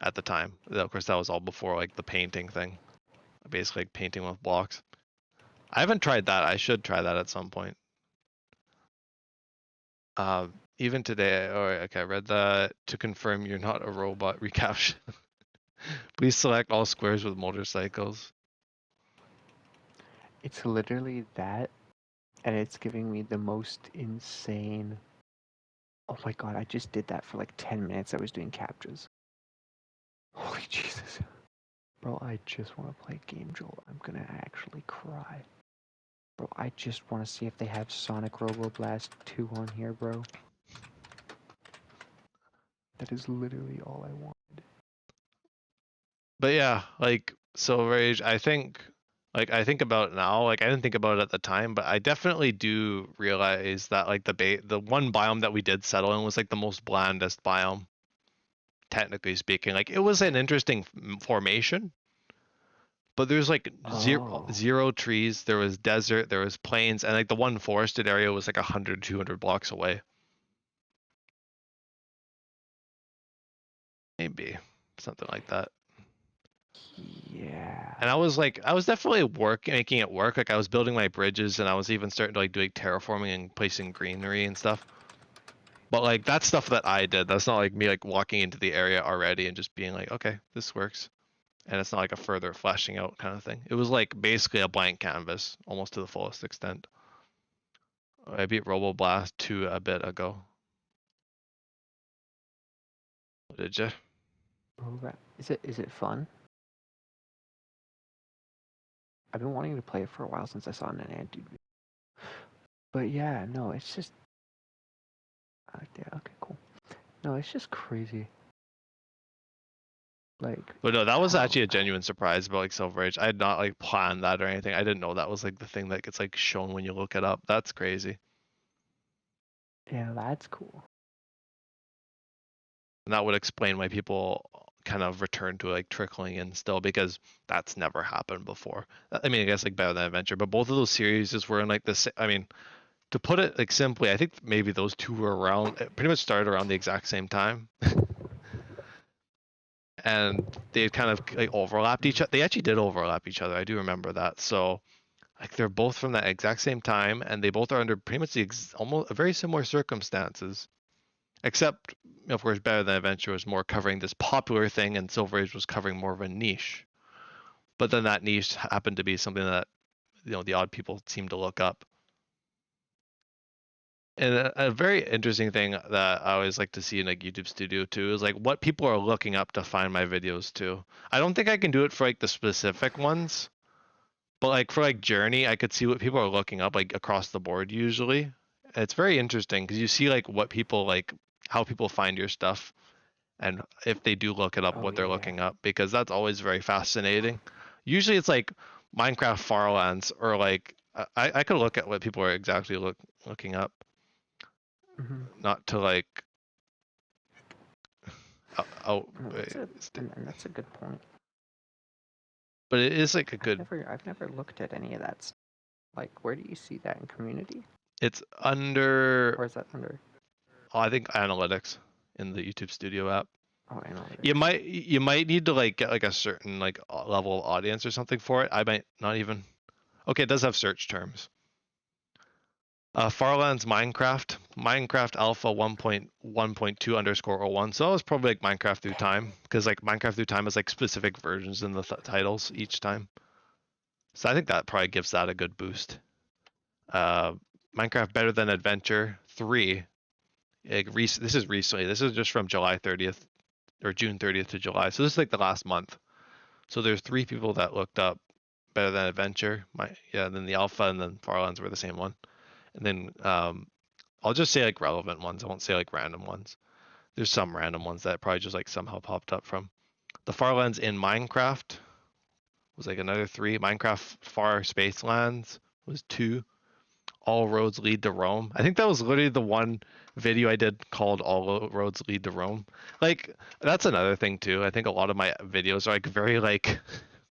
at the time. Of course, that was all before like the painting thing, basically like painting with blocks. I haven't tried that. I should try that at some point. Even today, okay, I read that to confirm you're not a robot recaption. Please select all squares with motorcycles. It's literally that, and it's giving me the most insane. Oh my god, I just did that for like 10 minutes. I was doing captures. Holy Jesus. Bro, I just want to play Game Jolt. I'm gonna actually cry. Bro, I just want to see if they have Sonic Roboblast 2 on here, bro. That is literally all I want. But yeah, like Silver Age, I think about it now, like I didn't think about it at the time, but I definitely do realize that like the one biome that we did settle in was like the most blandest biome, technically speaking. Like it was an interesting formation, but there's like Oh. zero trees, there was desert, there was plains, and like the one forested area was like 100, 200 blocks away. Maybe something like that. Yeah. And I was definitely making it work. Like I was building my bridges, and I was even starting to like doing terraforming and placing greenery and stuff. But like that's stuff that I did. That's not like me like walking into the area already and just being like, okay, this works. And it's not like a further fleshing out kind of thing. It was like basically a blank canvas, almost to the fullest extent. I beat Roboblast 2 a bit ago. Did you? Is it fun? I've been wanting to play it for a while since I saw it in an anti. But yeah, no, it's just. Yeah, okay, cool. No, it's just crazy. Like. But no, that was How? actually a genuine surprise about like Silver Age. I had not like planned that or anything. I didn't know that was like the thing that gets like shown when you look it up. That's crazy. Yeah, that's cool. And that would explain why people kind of return to like trickling in still, because that's never happened before. I mean, I guess like Better Than Adventure, but both of those series just were in like this. I mean, to put it like simply, I think maybe those two were around, pretty much started around the exact same time. And they kind of like overlapped each other. They actually did overlap each other. I do remember that. So like they're both from that exact same time, and they both are under pretty much the almost very similar circumstances, except of course Better Than Adventure was more covering this popular thing, and Silver Age was covering more of a niche. But then that niche happened to be something that the odd people seem to look up. And a very interesting thing that I always like to see in like YouTube Studio too is like what people are looking up to find my videos too. I don't think I can do it for like the specific ones, but like for like Journey, I could see what people are looking up like across the board usually. It's very interesting because you see like what people like, how people find your stuff, and if they do look it up, Oh what they're yeah. looking up, because that's always very fascinating. Usually it's like Minecraft Farlands, or like I could look at what people are exactly looking up, Mm-hmm. not to like out, No, and that's a good point. but it is like a good. I've never looked at any of that. Like, where do you see that in community, It's under, or is that under? I think, analytics in the YouTube Studio app. Oh, You analytics. might you might need to like get like a certain like level of audience or something for it. I might not even. Okay, it does have search terms. Farlands Minecraft Alpha 1.1.2 underscore 01. So that was probably like Minecraft through time, because like Minecraft through time has like specific versions in the titles each time. So I think that probably gives that a good boost. Uh, Minecraft Better Than Adventure 3. This is recently. This is just from July 30th or June 30th to July. So this is like the last month. So there's 3 people that looked up Better Than Adventure. And then the Alpha and then Farlands were the same one. And then I'll just say like relevant ones. I won't say like random ones. There's some random ones that probably just like somehow popped up from. The Farlands in Minecraft was like another 3. Minecraft Far Spacelands was 2. All Roads Lead to Rome. I think that was literally the one video I did called All Roads Lead to Rome. Like that's another thing too. I think a lot of my videos are like very like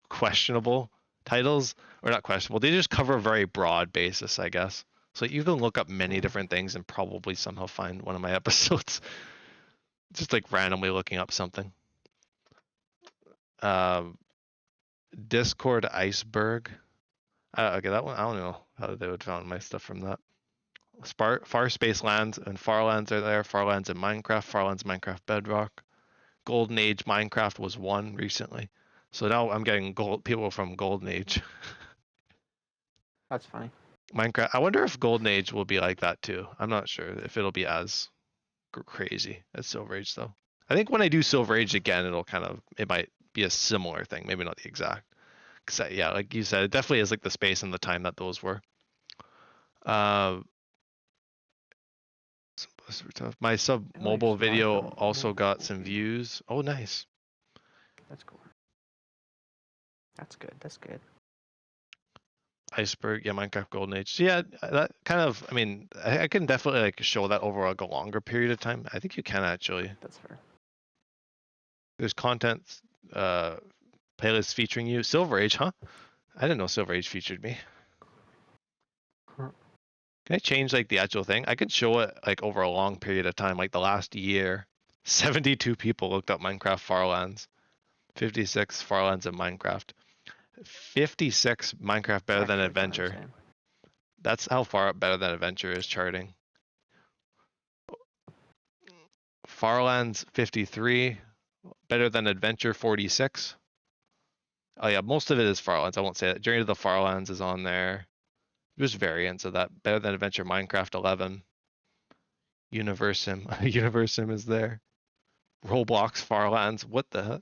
questionable titles, or not questionable. They just cover a very broad basis, I guess. So you can look up many Yeah. different things and probably somehow find one of my episodes. Just like randomly looking up something. Um, Discord Iceberg. Okay, that one I don't know how they would found my stuff from that. Far Space Lands and Farlands are there. Farlands and Minecraft. Farlands Minecraft Bedrock. Golden Age Minecraft was 1 recently. So now I'm getting people from Golden Age. That's funny. Minecraft. I wonder if Golden Age will be like that too. I'm not sure if it'll be as crazy as Silver Age though. I think when I do Silver Age again, it might be a similar thing, maybe not the exact. Cause yeah, like you said, it definitely is like the space and the time that those were. Uh, my sub I know mobile there's a lot video from also got mobile some view. views. Oh, nice. That's cool. That's good. That's good. Iceberg, yeah, Minecraft Golden Age. So yeah, that kind of. I mean, I can definitely like show that over like a longer period of time. I think you can actually. That's fair. There's content, uh, playlists featuring you. Silver Age, huh? I didn't know Silver Age featured me. Huh. Can I change like the actual thing? I could show it like over a long period of time, like the last year, 72 people looked up Minecraft Farlands. 56 Farlands in Minecraft. 56 Minecraft It's better than actually kind of Adventure. insane. That's how far up better than Adventure is charting. Farlands 53, better than Adventure 46. Oh yeah, most of it is Farlands. I won't say that. Journey to the Farlands is on there. There's variants of that. Better than Adventure Minecraft 11. Universim. Universim is there. Roblox Farlands. What the heck?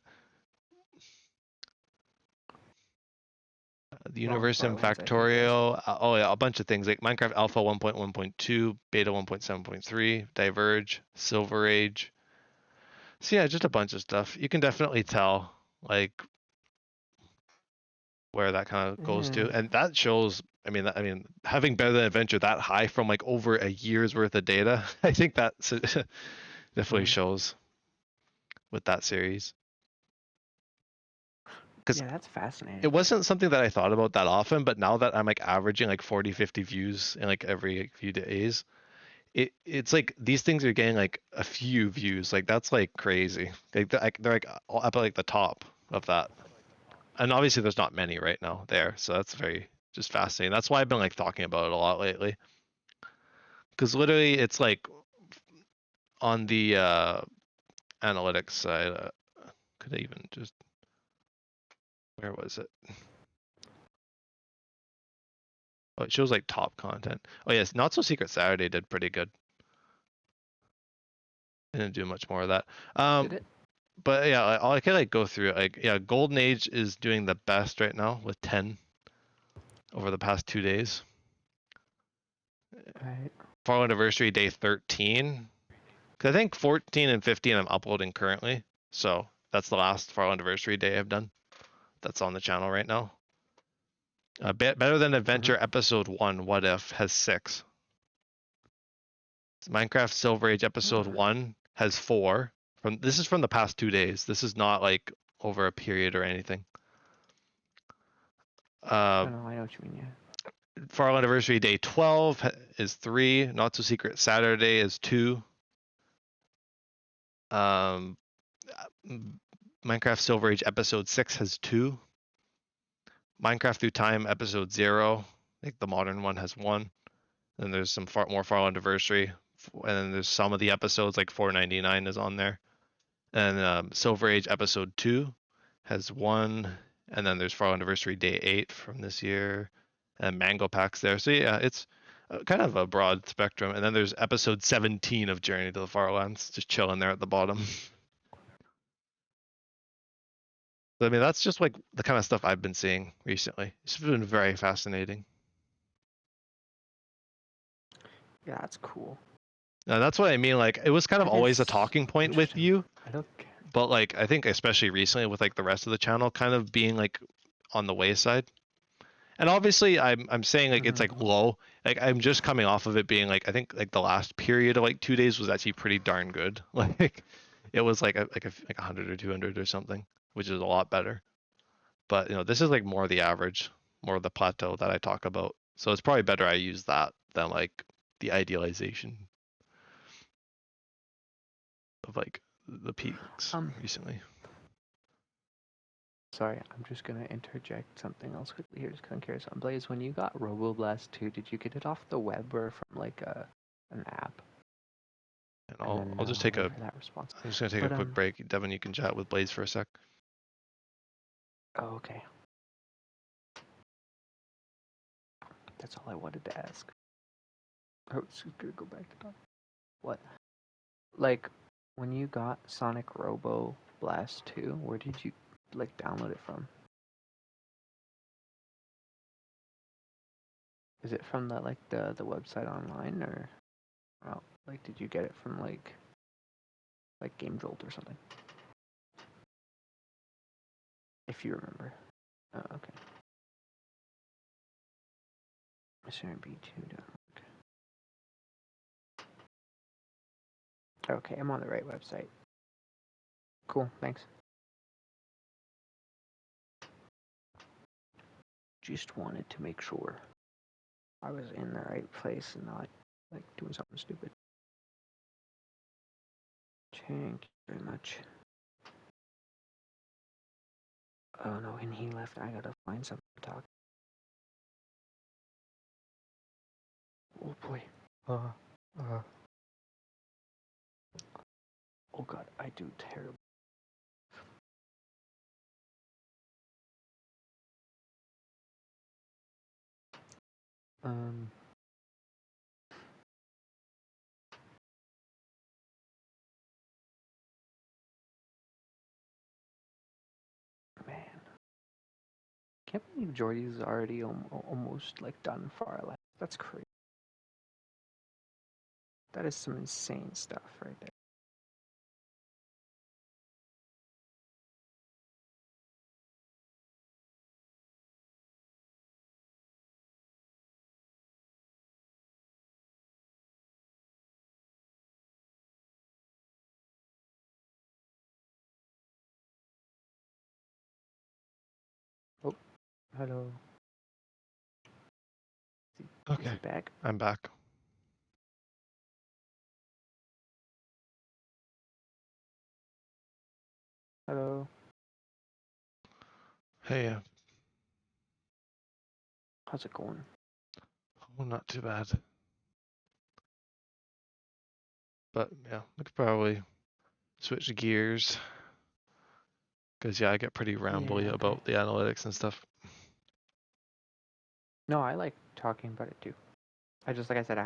The Wrong Universum Farlands, I think that's. Factorial. Oh yeah, a bunch of things like Minecraft Alpha 1.1.2, Beta 1.7.3, Diverge, Silver Age. So yeah, just a bunch of stuff. You can definitely tell like where that kind of goes to, and that shows. I mean, having Better Than Adventure that high from like over a year's worth of data, I think that definitely shows with that series. Because Yeah, that's fascinating. it wasn't something that I thought about that often, but now that I'm like averaging like 40, 50 views in like every few days, it's like these things are getting like a few views. Like that's like crazy. Like they're like up at like the top of that. And obviously there's not many right now there, so that's very just fascinating. That's why I've been like talking about it a lot lately. Because literally it's like on the analytics side, could I even just where was it? Oh, it shows like top content. Oh yes, Not So Secret Saturday did pretty good. Didn't do much more of that. Did it? But yeah, I can like go through it. Like yeah, Golden Age is doing the best right now with 10 over the past 2 days. Right. Farlandiversary day 13. Cause I think 14 and 15 I'm uploading currently. So that's the last Farlandiversary day I've done. That's on the channel right now. Better Than Adventure episode 1, What If, has 6. Minecraft Silver Age episode 1 has 4. This is from the past 2 days. This is not like over a period or anything. Oh no, I know what you mean. Yeah. Farlandiversary day 12 is 3. Not So Secret Saturday is 2. Um, Minecraft Silver Age episode 6 has 2. Minecraft Through Time episode 0, like the modern one, has 1. Then there's some more Farlandiversary, and then there's some of the episodes like 499 is on there. And Silver Age episode 2 has 1, and then there's Farlandiversary day 8 from this year, and Mango Packs there. So yeah, it's kind of a broad spectrum. And then there's episode 17 of Journey to the Farlands, just chilling there at the bottom. So, I mean, that's just like the kind of stuff I've been seeing recently. It's been very fascinating. Yeah, that's cool. And that's what I mean. Like, it was kind of That always a is talking point with interesting. you, I don't. but like, I think especially recently with like the rest of the channel kind of being like on the wayside. And obviously, I'm saying like it's like low. Like I'm just coming off of it being like I think like the last period of like 2 days was actually pretty darn good. Like it was like like 100 or 200 or something, which is a lot better. But this is like more the average, more of the plateau that I talk about. So it's probably better I use that than like the idealization of like the peaks recently. Sorry, I'm just gonna interject something else quickly here. Just kind of curious on Blaze. When you got RoboBlast 2, did you get it off the web or from like an app? And And I'll then just take wait a for that response. I'm just gonna take a quick break. Devon, you can chat with Blaze for a sec. Oh, okay. That's all I wanted to ask. I was just gonna go back to that. What? Like, when you got Sonic Robo Blast 2, where did you like download it from? Is it from the website online or like did you get it from like Game Jolt or something? If you remember. Oh, okay. SRB2.org. Okay, I'm on the right website. Cool, thanks. Just wanted to make sure I was in the right place and not like doing something stupid. Chat. Thank you very much. Oh no, and he left. I gotta find something to talk. Oh boy. Oh god, I do terrible. Um. Man. Can't believe Jordy's already almost like done far left. That's crazy. That is some insane stuff right there. Oh, hello. Is Okay, he back? I'm back. Hello. Hey, How's it going? oh, not too bad. But yeah, we could probably switch gears. Because yeah, I get pretty rambly Yeah, okay. about the analytics and stuff. No, I like talking about it too. I just, like I said,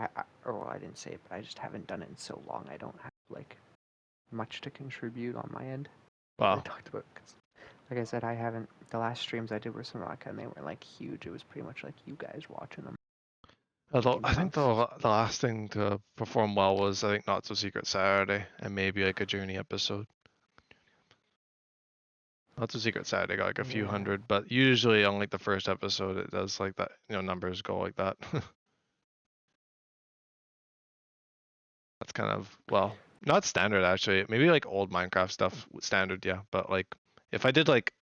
or well, I didn't say it, but I just haven't done it in so long. I don't have like much to contribute on my end. I Wow. talked about, cause, like I said, I haven't. The last streams I did were some rock, and they were like huge. It was pretty much like you guys watching them. Although In I think chunks. the last thing to perform well was I think Not So Secret Saturday and maybe like a Journey episode. Not So Secret Saturday got like a few Yeah. hundred, but usually on like the first episode it does like that, numbers go like that. That's kind of, well, not standard actually. Maybe like old Minecraft stuff standard, yeah. But like if I did like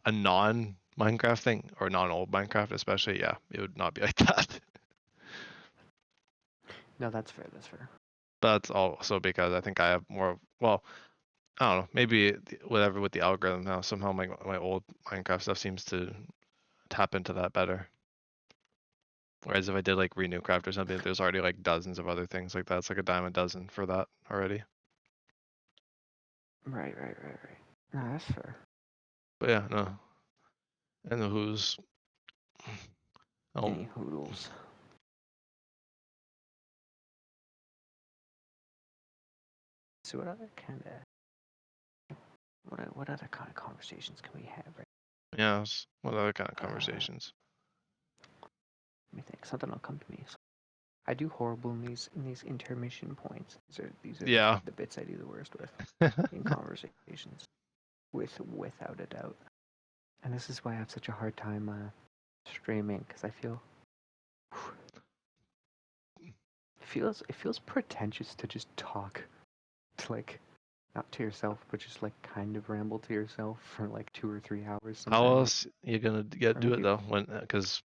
a non Minecraft thing or non old Minecraft especially, yeah, it would not be like that. No, that's fair. That's fair. That's also because I think I have more, well, I don't know, maybe whatever with the algorithm now, somehow my old Minecraft stuff seems to tap into that better. Whereas if I did like Renewcraft or something, there's already like dozens of other things like that. It's like a dime a dozen for that already. Right. No, that's fair. But yeah, no. And the who's, oh, Any hoodles. So what other kind of conversations can we have? Right? yeah, what other kind of Uh, conversations? Let me think. Something will come to me. I do horrible in these intermission points. These are Yeah. the bits I do the worst with in conversations, without a doubt. And this is why I have such a hard time streaming, because I feel it feels pretentious to just talk, to like not to yourself, but just like kind of ramble to yourself for like 2 or 3 hours How sometimes. else you gonna get Or do like it though? When because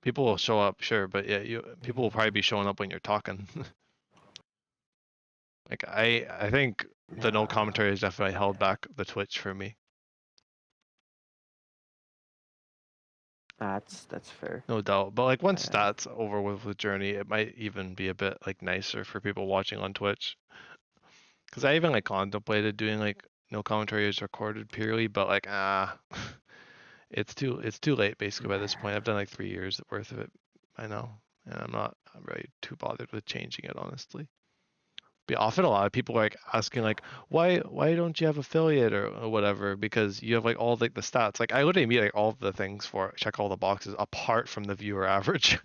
people will show up, sure, but yeah, people will probably be showing up when you're talking. Like I think the no uh, commentary has definitely held yeah, back the Twitch for me. that's fair. No doubt. But like once Uh, that's over with Journey, it might even be a bit like nicer for people watching on Twitch. Because I even like contemplated doing like no commentary is recorded purely, but like it's too late basically by this point. I've done like 3 years worth of it I know, and I'm really too bothered with changing it honestly. But often a lot of people are like asking like why don't you have affiliate or whatever, because you have like all like the stats. Like I literally meet like all the things for it, check all the boxes apart from the viewer average.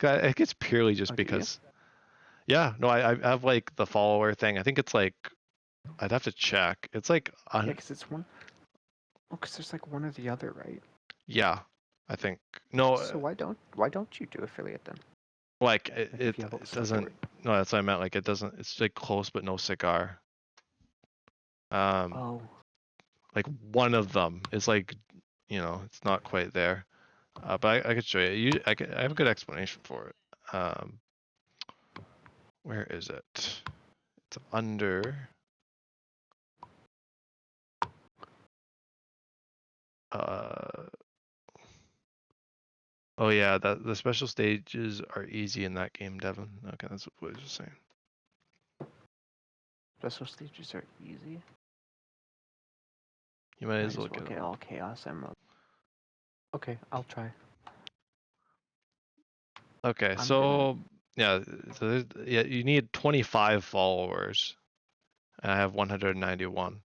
I think it's purely just oh, do you? because, yeah, no, I have like the follower thing. I think it's like, I'd have to check. It's like Yeah, because it's one. Oh, because there's like one or the other, right? yeah, I think no, So why don't you do affiliate then? like Like if you have all the it stuff doesn't. already. No, that's what I meant. Like it doesn't. It's like close but no cigar. Um, Oh, like one of them is like, it's not quite there. But I could show you. I have a good explanation for it. Where is it? It's under. Uh, oh yeah, that the special stages are easy in that game, Devon. Okay, that's what I was just saying. Special stages are easy. You might I as well just will get get them. all Chaos Emerald. Okay, I'll try. Okay, I'm gonna. so yeah, yeah, you need 25 followers, and I have 191.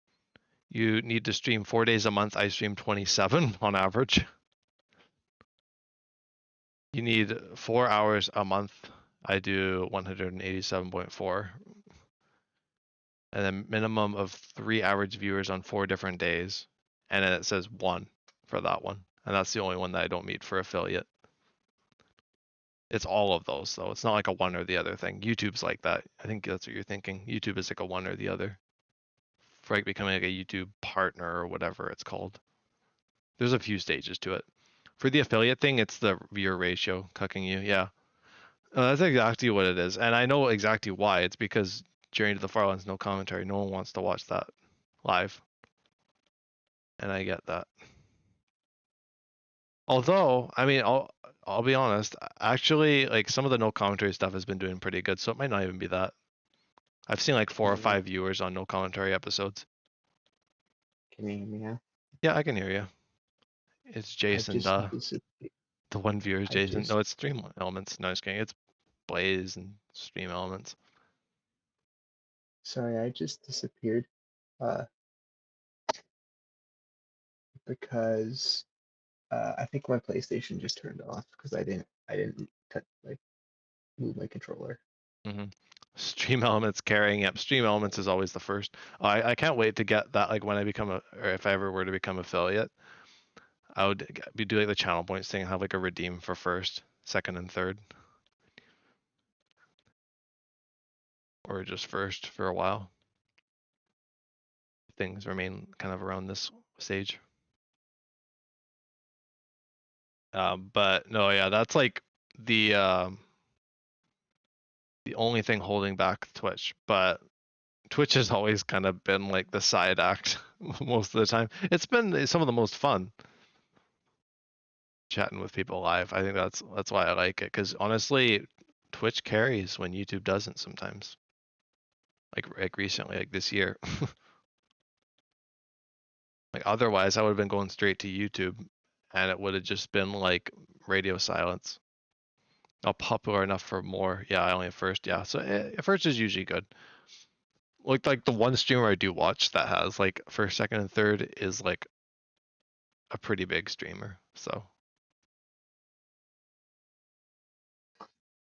You need to stream 4 days a month. I stream 27 on average. You need 4 hours a month. I do 187.4. And then minimum of 3 average viewers on 4 different days. And then it says 1 for that one. And that's the only one that I don't meet for affiliate. It's all of those though. It's not like a one or the other thing. YouTube's like that. I think that's what you're thinking. YouTube is like a one or the other. For like becoming like a YouTube partner or whatever it's called. There's a few stages to it. For the affiliate thing, it's the viewer ratio cucking you. Yeah. That's exactly what it is. And I know exactly why. It's because Journey to the Farlands, no commentary. No one wants to watch that live. And I get that. Although, I mean, I'll be honest. Actually, like some of the no commentary stuff has been doing pretty good, so it might not even be that. I've seen like 4 or 5 viewers on no commentary episodes. Can you hear me now? Yeah, I can hear you. It's Jason, duh. Disappeared. The one viewer is I Jason. just No, it's Stream Elements. No, just kidding. It's Blaze and Stream Elements. sorry, I just disappeared. Uh, because I think my PlayStation just turned off because I didn't like move my controller. hmm Stream Elements carrying up. Stream Elements is always the first. I can't wait to get that. Like when I become or if I ever were to become affiliate, I would be doing the channel points thing and have like a redeem for first, second, and third, or just first for a while. Things remain kind of around this stage. But no, yeah, that's like the the only thing holding back Twitch. But Twitch has always kind of been like the side act most of the time. It's been some of the most fun chatting with people live. I think that's why I like it because honestly, Twitch carries when YouTube doesn't sometimes. Like recently, like this year. Like otherwise, I would have been going straight to YouTube, and it would have just been like radio silence. Not popular enough for more. Yeah, I only have first. Yeah, so first is usually good. Like the one streamer I do watch that has like first, second, and third is like a pretty big streamer. So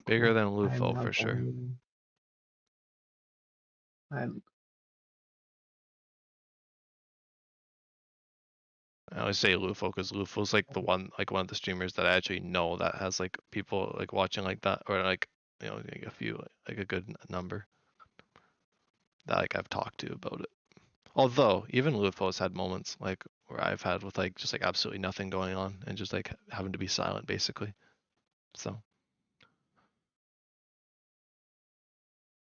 bigger Cool. than I'm Lufo now for sure. going. I'm I always say Lufo because Lufo's like the one, like one of the streamers that I actually know that has like people like watching like that, or like like a few, like a good number that like I've talked to about it. Although even Lufo's had moments like where I've had with like just like absolutely nothing going on and just like having to be silent basically. So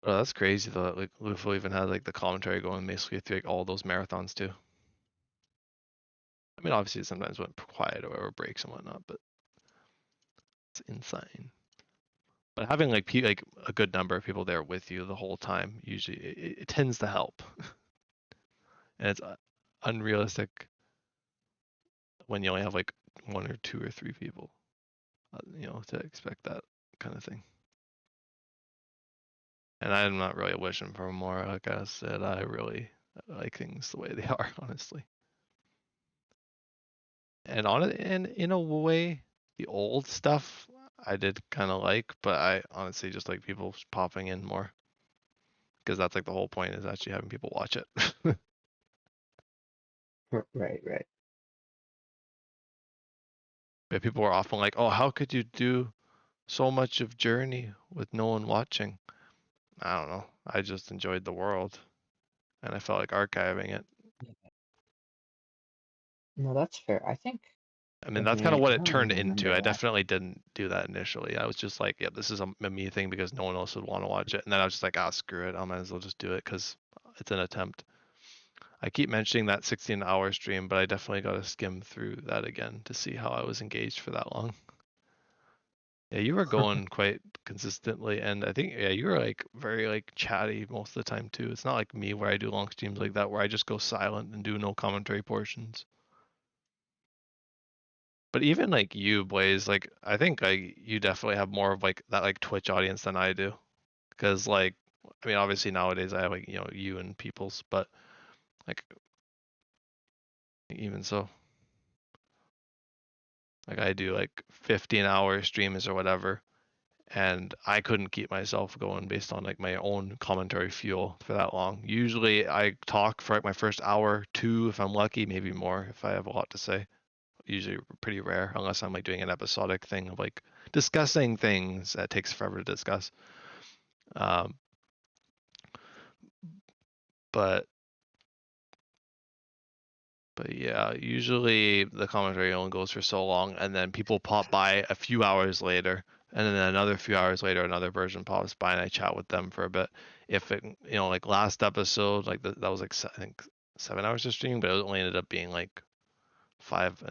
oh, that's crazy though. Like Lufo even had like the commentary going basically through like all those marathons too. I mean, obviously it sometimes went quiet or whatever breaks and whatnot, but it's insane. But having like a good number of people there with you the whole time usually it tends to help, and it's unrealistic when you only have like one or two or three people, to expect that kind of thing. And I'm not really wishing for more. Like I said, I really like things the way they are, honestly. And on it, and in a way, the old stuff I did kind of like, but I honestly just like people popping in more because that's like the whole point is actually having people watch it. right. But people were often like, "Oh, how could you do so much of Journey with no one watching?" I don't know. I just enjoyed the world, and I felt like archiving it. No, that's fair. I mean, I that's kind of mean, what I it don't even turned into. remember I that. definitely didn't do that initially. I was just like, "Yep, this is a me thing because no one else would want to watch it." And then I was just like, "Ah, screw it. I might as well just do it because it's an attempt." I keep mentioning that 16-hour stream, but I definitely got to skim through that again to see how I was engaged for that long. Yeah, you were going quite consistently, and I think, yeah, you were like very like chatty most of the time too. It's not like me where I do long streams like that where I just go silent and do no commentary portions. But even like you, Blaze, like I think like you definitely have more of like that like Twitch audience than I do. Because like, I mean, obviously nowadays I have like you and people's, but like even so, like I do like 15-hour streams or whatever, and I couldn't keep myself going based on like my own commentary fuel for that long. Usually I talk for like my first hour, two if I'm lucky, maybe more if I have a lot to say. Usually pretty rare unless I'm like doing an episodic thing of like discussing things that takes forever to discuss. Um, but yeah, usually the commentary only goes for so long, and then people pop by a few hours later, and then another few hours later, another person pops by, and I chat with them for a bit. If it, like last episode, like that was like I think 7 hours of streaming, but it only ended up being like five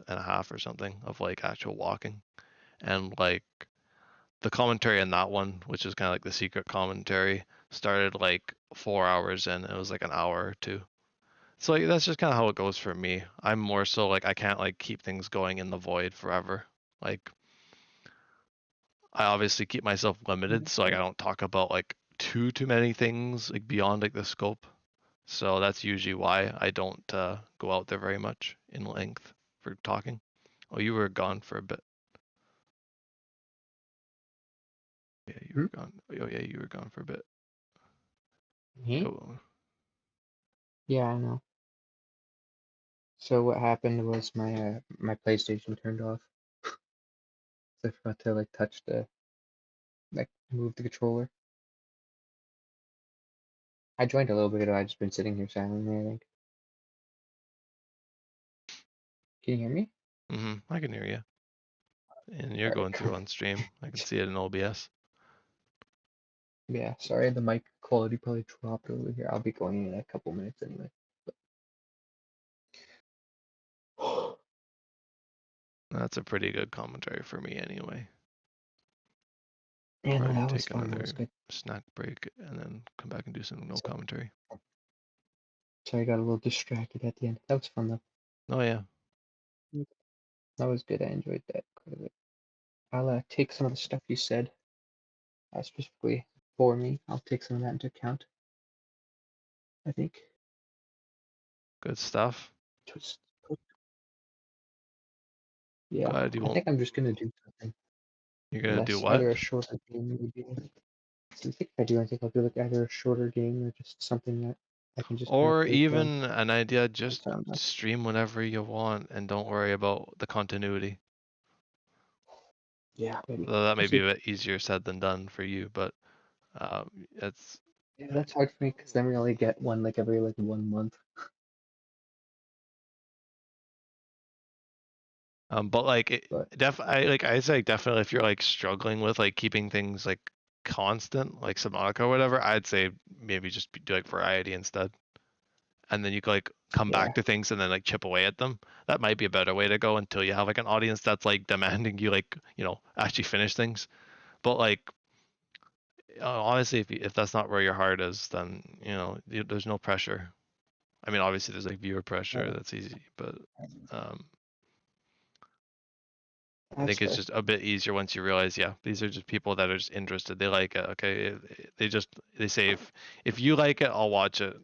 and a half or something of like actual walking, and like the commentary in that one, which is kind of like the secret commentary, started like 4 hours in. It was like an hour or two. So like that's just kind of how it goes for me. I'm more so like I can't like keep things going in the void forever. Like I obviously keep myself limited, so like I don't talk about like too many things like beyond like the scope. So that's usually why I don't go out there very much in length for talking. Oh, you were gone for a bit. Yeah, you Hmm? were gone. Oh yeah, you were gone for a bit. Me? Oh, Yeah, I know. So what happened was my PlayStation turned off. So I forgot to like touch the like move the controller. I joined a little bit ago. I just been sitting here silently, I think. Can you hear me? I can hear you. And you're going through Alright. on stream. I can see it in OBS. Yeah, sorry, the mic quality probably dropped over here. I'll be going in a couple minutes anyway. But That's a pretty good commentary for me anyway. yeah, no, Probably gonna that was take fun. That was another good. snack break and then come back and do some no So, commentary. sorry, I got a little distracted at the end. That was fun though. Oh yeah, That was good. I enjoyed that quite a bit. I'll take some of the stuff you said, specifically for me. I'll take some of that into account. I think. good stuff. Just, yeah, Glad you I won't. think I'm just gonna do something You're gonna do less, what? either a shorter game maybe. So I think if I do, I think I'll do like either a shorter game or just something that I can just kind of Or play for them. even an idea, just I don't know. stream whenever you want and don't worry about the continuity. Yeah, maybe. Though that We'll may be see. a bit easier said than done for you, but it's Yeah, that's hard for me because then we only get one like every like 1 month. but like But I like I say definitely if you're like struggling with like keeping things like constant, like Subnautica or whatever, I'd say maybe just do like variety instead. And then you can like come yeah, back to things and then like chip away at them. That might be a better way to go until you have like an audience that's like demanding you like actually finish things. But like honestly, if that's not where your heart is, then there's no pressure. I mean, obviously there's like viewer pressure. uh, That's easy, but um, I that's think it's fair. just a bit easier once you realize, yeah, these are just people that are just interested. They like it. Okay, they say if you like it, I'll watch it.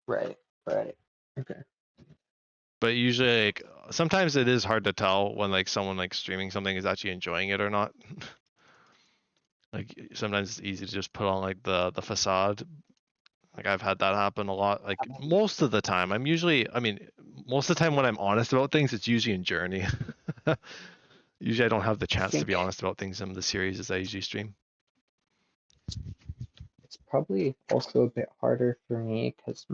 Right, right. Okay. But usually, like sometimes it is hard to tell when like someone like streaming something is actually enjoying it or not. Like sometimes it's easy to just put on like the facade. Like I've had that happen a lot. Like most of the time, I mean, most of the time when I'm honest about things, it's usually in Journey. Usually I don't have the I chance to be think honest about things in the series as I usually stream. it's probably also a bit harder for me because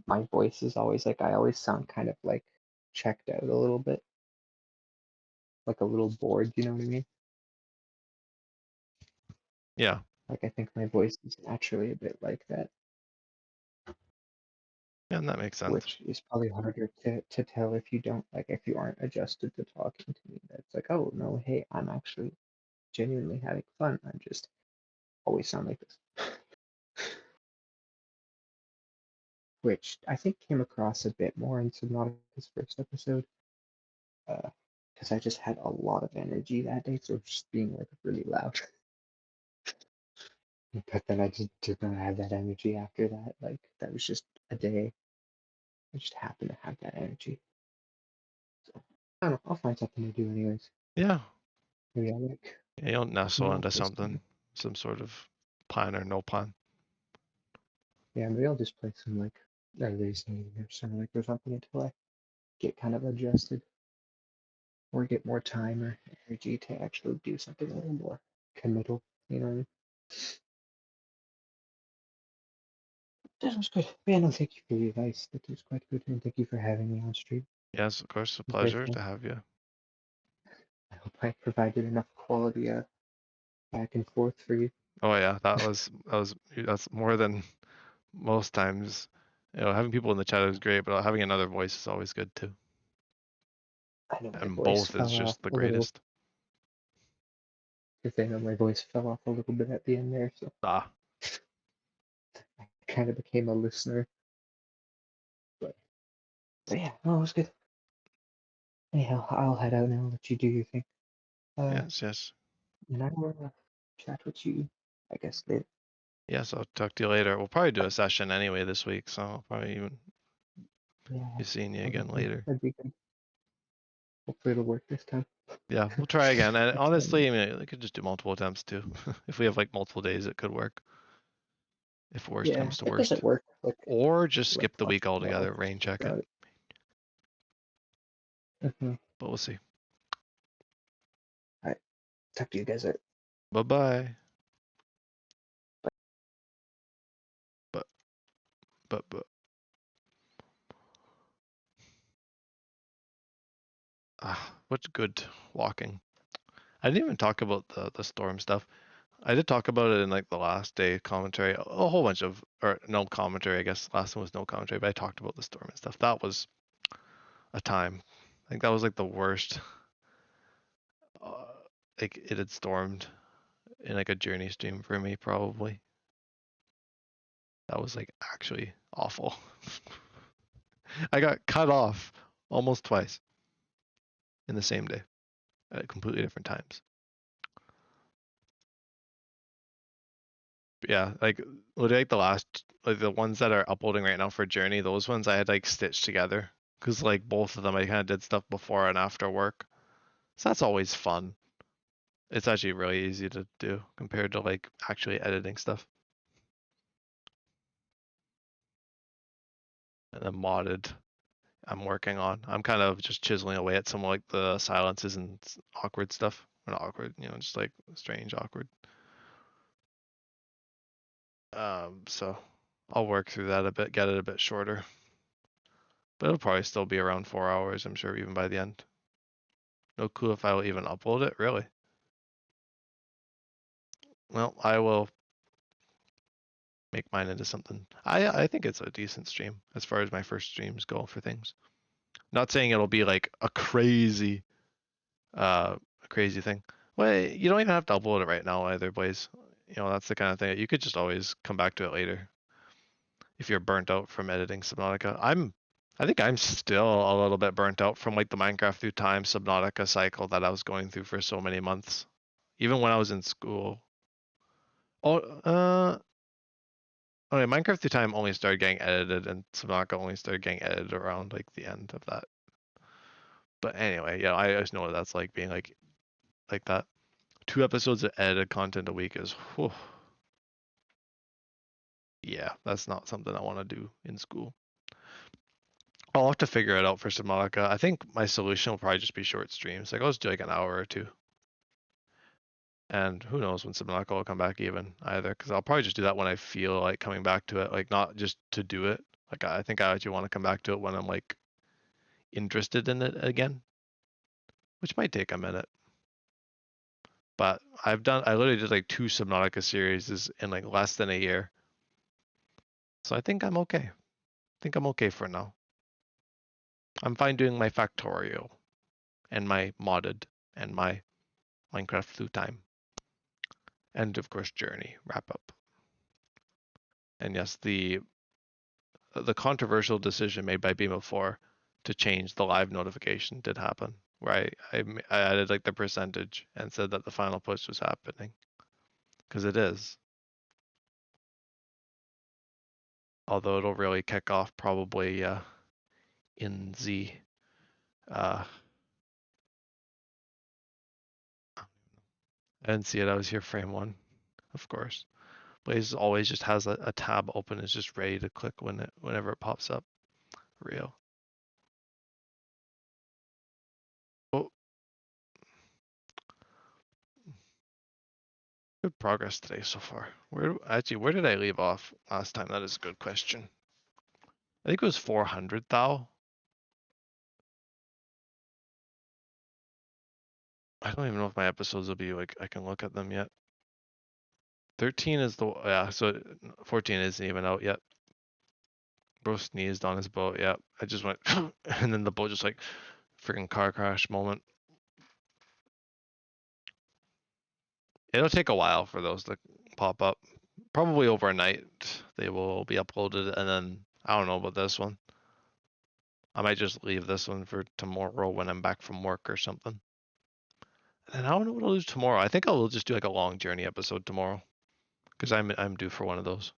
my voice is always like I always sound kind of like checked out a little bit, like a little bored. You know what I mean? Yeah. Like I think my voice is naturally a bit like that. Yeah, and that makes sense. which is probably harder to tell if you don't like if you aren't adjusted to talking to me. That's like, oh no, hey, I'm actually genuinely having fun. I'm just always sound like this. Which I think came across a bit more in Subnautica's first episode, because I just had a lot of energy that day, so just being like really loud. But then I just did not have that energy after that. Like that was just a day. I just happened to have that energy. So I don't know. I'll find something to do anyways. Yeah, Maybe I'll like yeah, you'll nestle maybe I'll into play some. something, some sort of plan or no plan. Yeah, maybe I'll just play some like racing or something like or something until I get kind of adjusted or get more time or energy to actually do something a little more committal. You know what I mean? That was good. Yeah, no, thank you for the advice. That was quite good, and thank you for having me on stream. Yes, of course, a It was very pleasure fun. to have you. I hope I provided enough quality back and forth for you. Oh yeah, that's more than most times. Having people in the chat is great, but having another voice is always good too. I know my And voice both is fell off just the a little. greatest. Because I know my voice fell off a little bit at the end there, so Ah, I kind of became a listener. But yeah, no, it was good. Anyhow, I'll head out now. Let you do your thing. Uh, yes, yes. and I will chat with you, I guess, later. Yes, I'll talk to you later. We'll probably do a session anyway this week, so I'll probably even Yeah, be seeing you again probably. later. That'd be good. Hopefully it'll work this time. Yeah, we'll try again. And Next time. honestly, I mean, we could just do multiple attempts too. If we have like multiple days, it could work. If worst Yeah, comes to it doesn't worst. work. Or just Like skip the week talking at all. altogether, rain check it. About it. Mm-hmm. But we'll see. All right. Talk to you guys later. Bye bye. But but what's good walking. I didn't even talk about the storm stuff. I did talk about it in like the last day commentary, a whole bunch of, or no commentary, I guess. Last one was no commentary, but I talked about the storm and stuff. That was a time. I think that was like the worst. Uh, like it had stormed in like a journey stream for me, probably. That was like actually awful. I got cut off almost twice in the same day at completely different times. But yeah, like literally like the last, like the ones that are uploading right now for Journey, those ones I had like stitched together because like both of them I kind of did stuff before and after work. So that's always fun. It's actually really easy to do compared to like actually editing stuff. And then modded I'm working on. I'm kind of just chiseling away at some like the silences and awkward stuff. Not awkward, just like strange awkward. So I'll work through that a bit, get it a bit shorter. But it'll probably still be around 4 hours, I'm sure, even by the end. No clue if I will even upload it, really. Well, I will make mine into something. I think it's a decent stream as far as my first streams go for things. Not saying it'll be like a crazy thing. Well, you don't even have to upload it right now either, boys. That's the kind of thing you could just always come back to it later if you're burnt out from editing Subnautica. I think I'm still a little bit burnt out from like the Minecraft through time Subnautica cycle that I was going through for so many months, even when I was in school. Oh, okay, Minecraft through time only started getting edited, and Subnautica only started getting edited around like the end of that. But anyway, yeah, I just know what that's like being like that. 2 episodes of edited content a week is, whew, yeah, that's not something I want to do in school. I'll have to figure it out for Subnautica. I think my solution will probably just be short streams. Like I'll just do like an hour or two. And who knows when Subnautica will come back even either, because I'll probably just do that when I feel like coming back to it, like not just to do it. Like I think I actually want to come back to it when I'm like interested in it again, which might take a minute. But I literally did like 2 Subnautica series in like less than a year. So I think I'm okay. think I'm okay for now. I'm fine doing my factorial and my modded and my Minecraft through time. And of course, journey wrap up. And yes, the controversial decision made by Beam4 to change the live notification did happen, where I added like the percentage and said that the final push was happening, because it is. Although it'll really kick off probably in the I didn't see it. I was here frame one, of course. Blaze always just has a tab open. It's just ready to click whenever it pops up. Real. Oh, good progress today so far. Where did I leave off last time? That is a good question. I think it was 400 thou. I don't even know if my episodes will be like I can look at them yet. 13 is the yeah, so 14 isn't even out yet. Bro sneezed on his boat. Yeah, I just went and then the boat just like freaking car crash moment. It'll take a while for those to pop up. Probably overnight they will be uploaded, and then I don't know about this one. I might just leave this one for tomorrow when I'm back from work or something. And I don't know what I'll do tomorrow. I think I'll just do like a long journey episode tomorrow, because I'm due for one of those.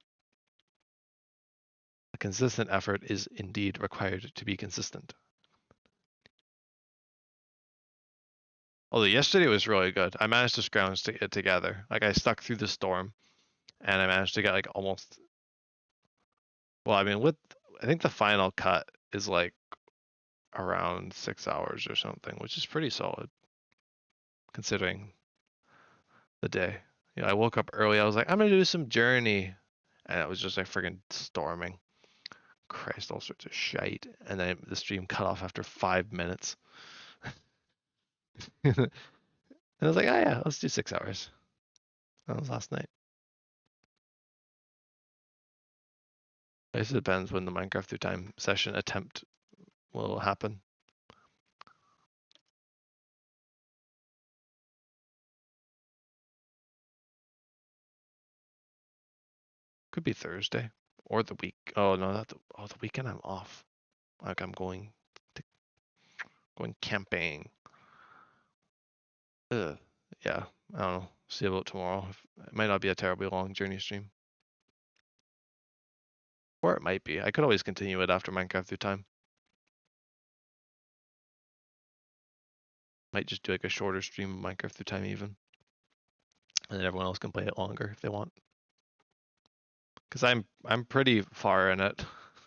A consistent effort is indeed required to be consistent. Although yesterday was really good. I managed to scrounge it together. Like I stuck through the storm, and I managed to get like almost. Well, I mean, I think the final cut is like around 6 hours or something, which is pretty solid considering the day. You know, I woke up early. I was like, I'm gonna do some journey, and it was just like freaking storming. Christ, all sorts of shite. And then the stream cut off after 5 minutes. And I was like, oh yeah, let's do 6 hours. That was last night. I guess it depends when the Minecraft through time session attempt will happen. Could be Thursday or the week. Oh no, not the weekend. I'm off. Like I'm going camping. Ugh. Yeah, I don't know. See about tomorrow. It might not be a terribly long journey stream, or it might be. I could always continue it after Minecraft through time. Might just do like a shorter stream of Minecraft through time even, and then everyone else can play it longer if they want. Because I'm pretty far in it.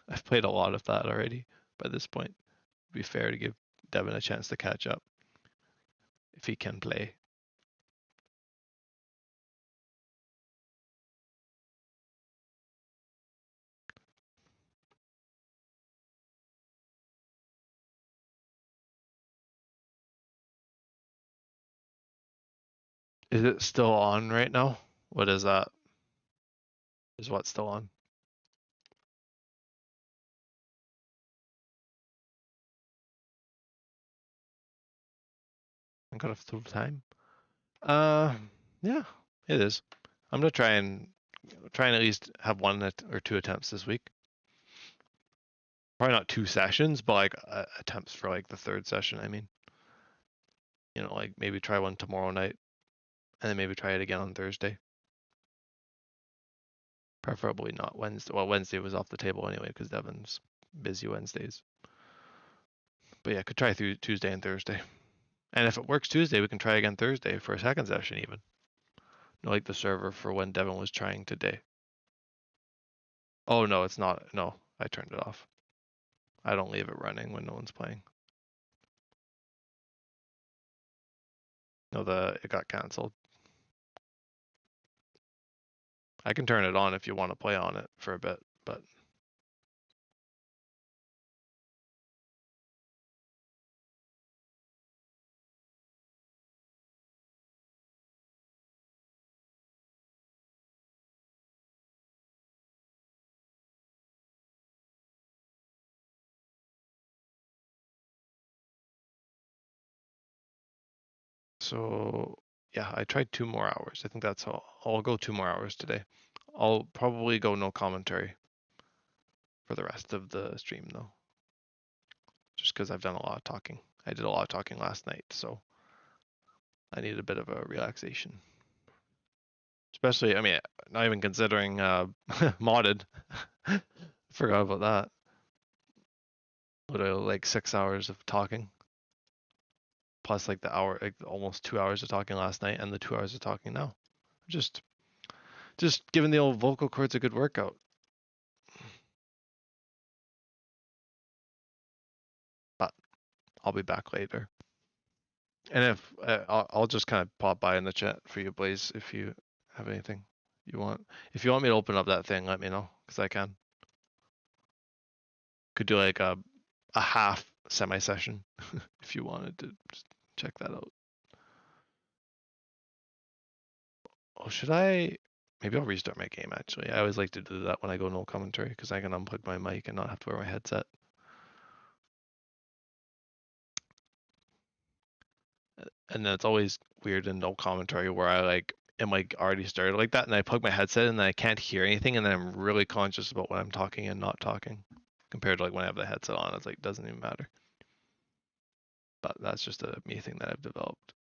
I've played a lot of that already by this point. It'd be fair to give Devon a chance to catch up if he can play. Is it still on right now? What is that? Is what still on? I got a full time. Yeah, it is. I'm gonna try and at least have one or two attempts this week. Probably not 2 sessions, but like attempts for like the 3rd session. I mean, you know, like maybe try one tomorrow night, and then maybe try it again on Thursday. Preferably not Wednesday. Well, Wednesday was off the table anyway because Devon's busy Wednesdays. But yeah, could try through Tuesday and Thursday. And if it works Tuesday, we can try again Thursday for a 2nd session even. Like the server for when Devon was trying today. Oh no, it's not. No, I turned it off. I don't leave it running when no one's playing. No, it got canceled. I can turn it on if you want to play on it for a bit, but So yeah, I tried 2 more hours. I think that's all. I'll go 2 more hours today. I'll probably go no commentary for the rest of the stream though, just because I've done a lot of talking. I did a lot of talking last night, so I need a bit of a relaxation. Especially, I mean, not even considering modded. Forgot about that. Literally like 6 hours of talking, plus like the hour, like almost 2 hours of talking last night, and the 2 hours of talking now. Just giving the old vocal cords a good workout. But I'll be back later. And if I'll just kind of pop by in the chat for you, Blaze, if you have anything you want. If you want me to open up that thing, let me know, because I can. Could do like a half semi session if you wanted to just check that out. Oh, should I? Maybe I'll restart my game actually. I always like to do that when I go no commentary because I can unplug my mic and not have to wear my headset. And then it's always weird in no commentary where I like am like already started like that and I plug my headset and then I can't hear anything and then I'm really conscious about when I'm talking and not talking compared to like when I have the headset on. It's like doesn't even matter. But that's just a me thing that I've developed.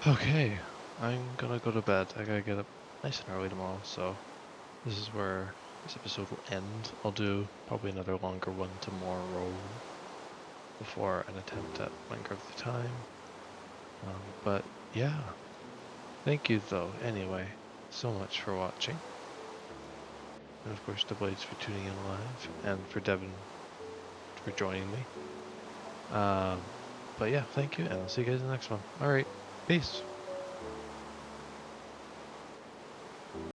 Okay, I'm gonna go to bed. I gotta get up nice and early tomorrow, so this is where this episode will end. I'll do probably another longer one tomorrow before an attempt at Minecraft the Time. But yeah, thank you though, anyway, so much for watching. And of course, the Blades for tuning in live, and for Devon for joining me. But yeah, thank you, and I'll see you guys in the next one. Alright, peace.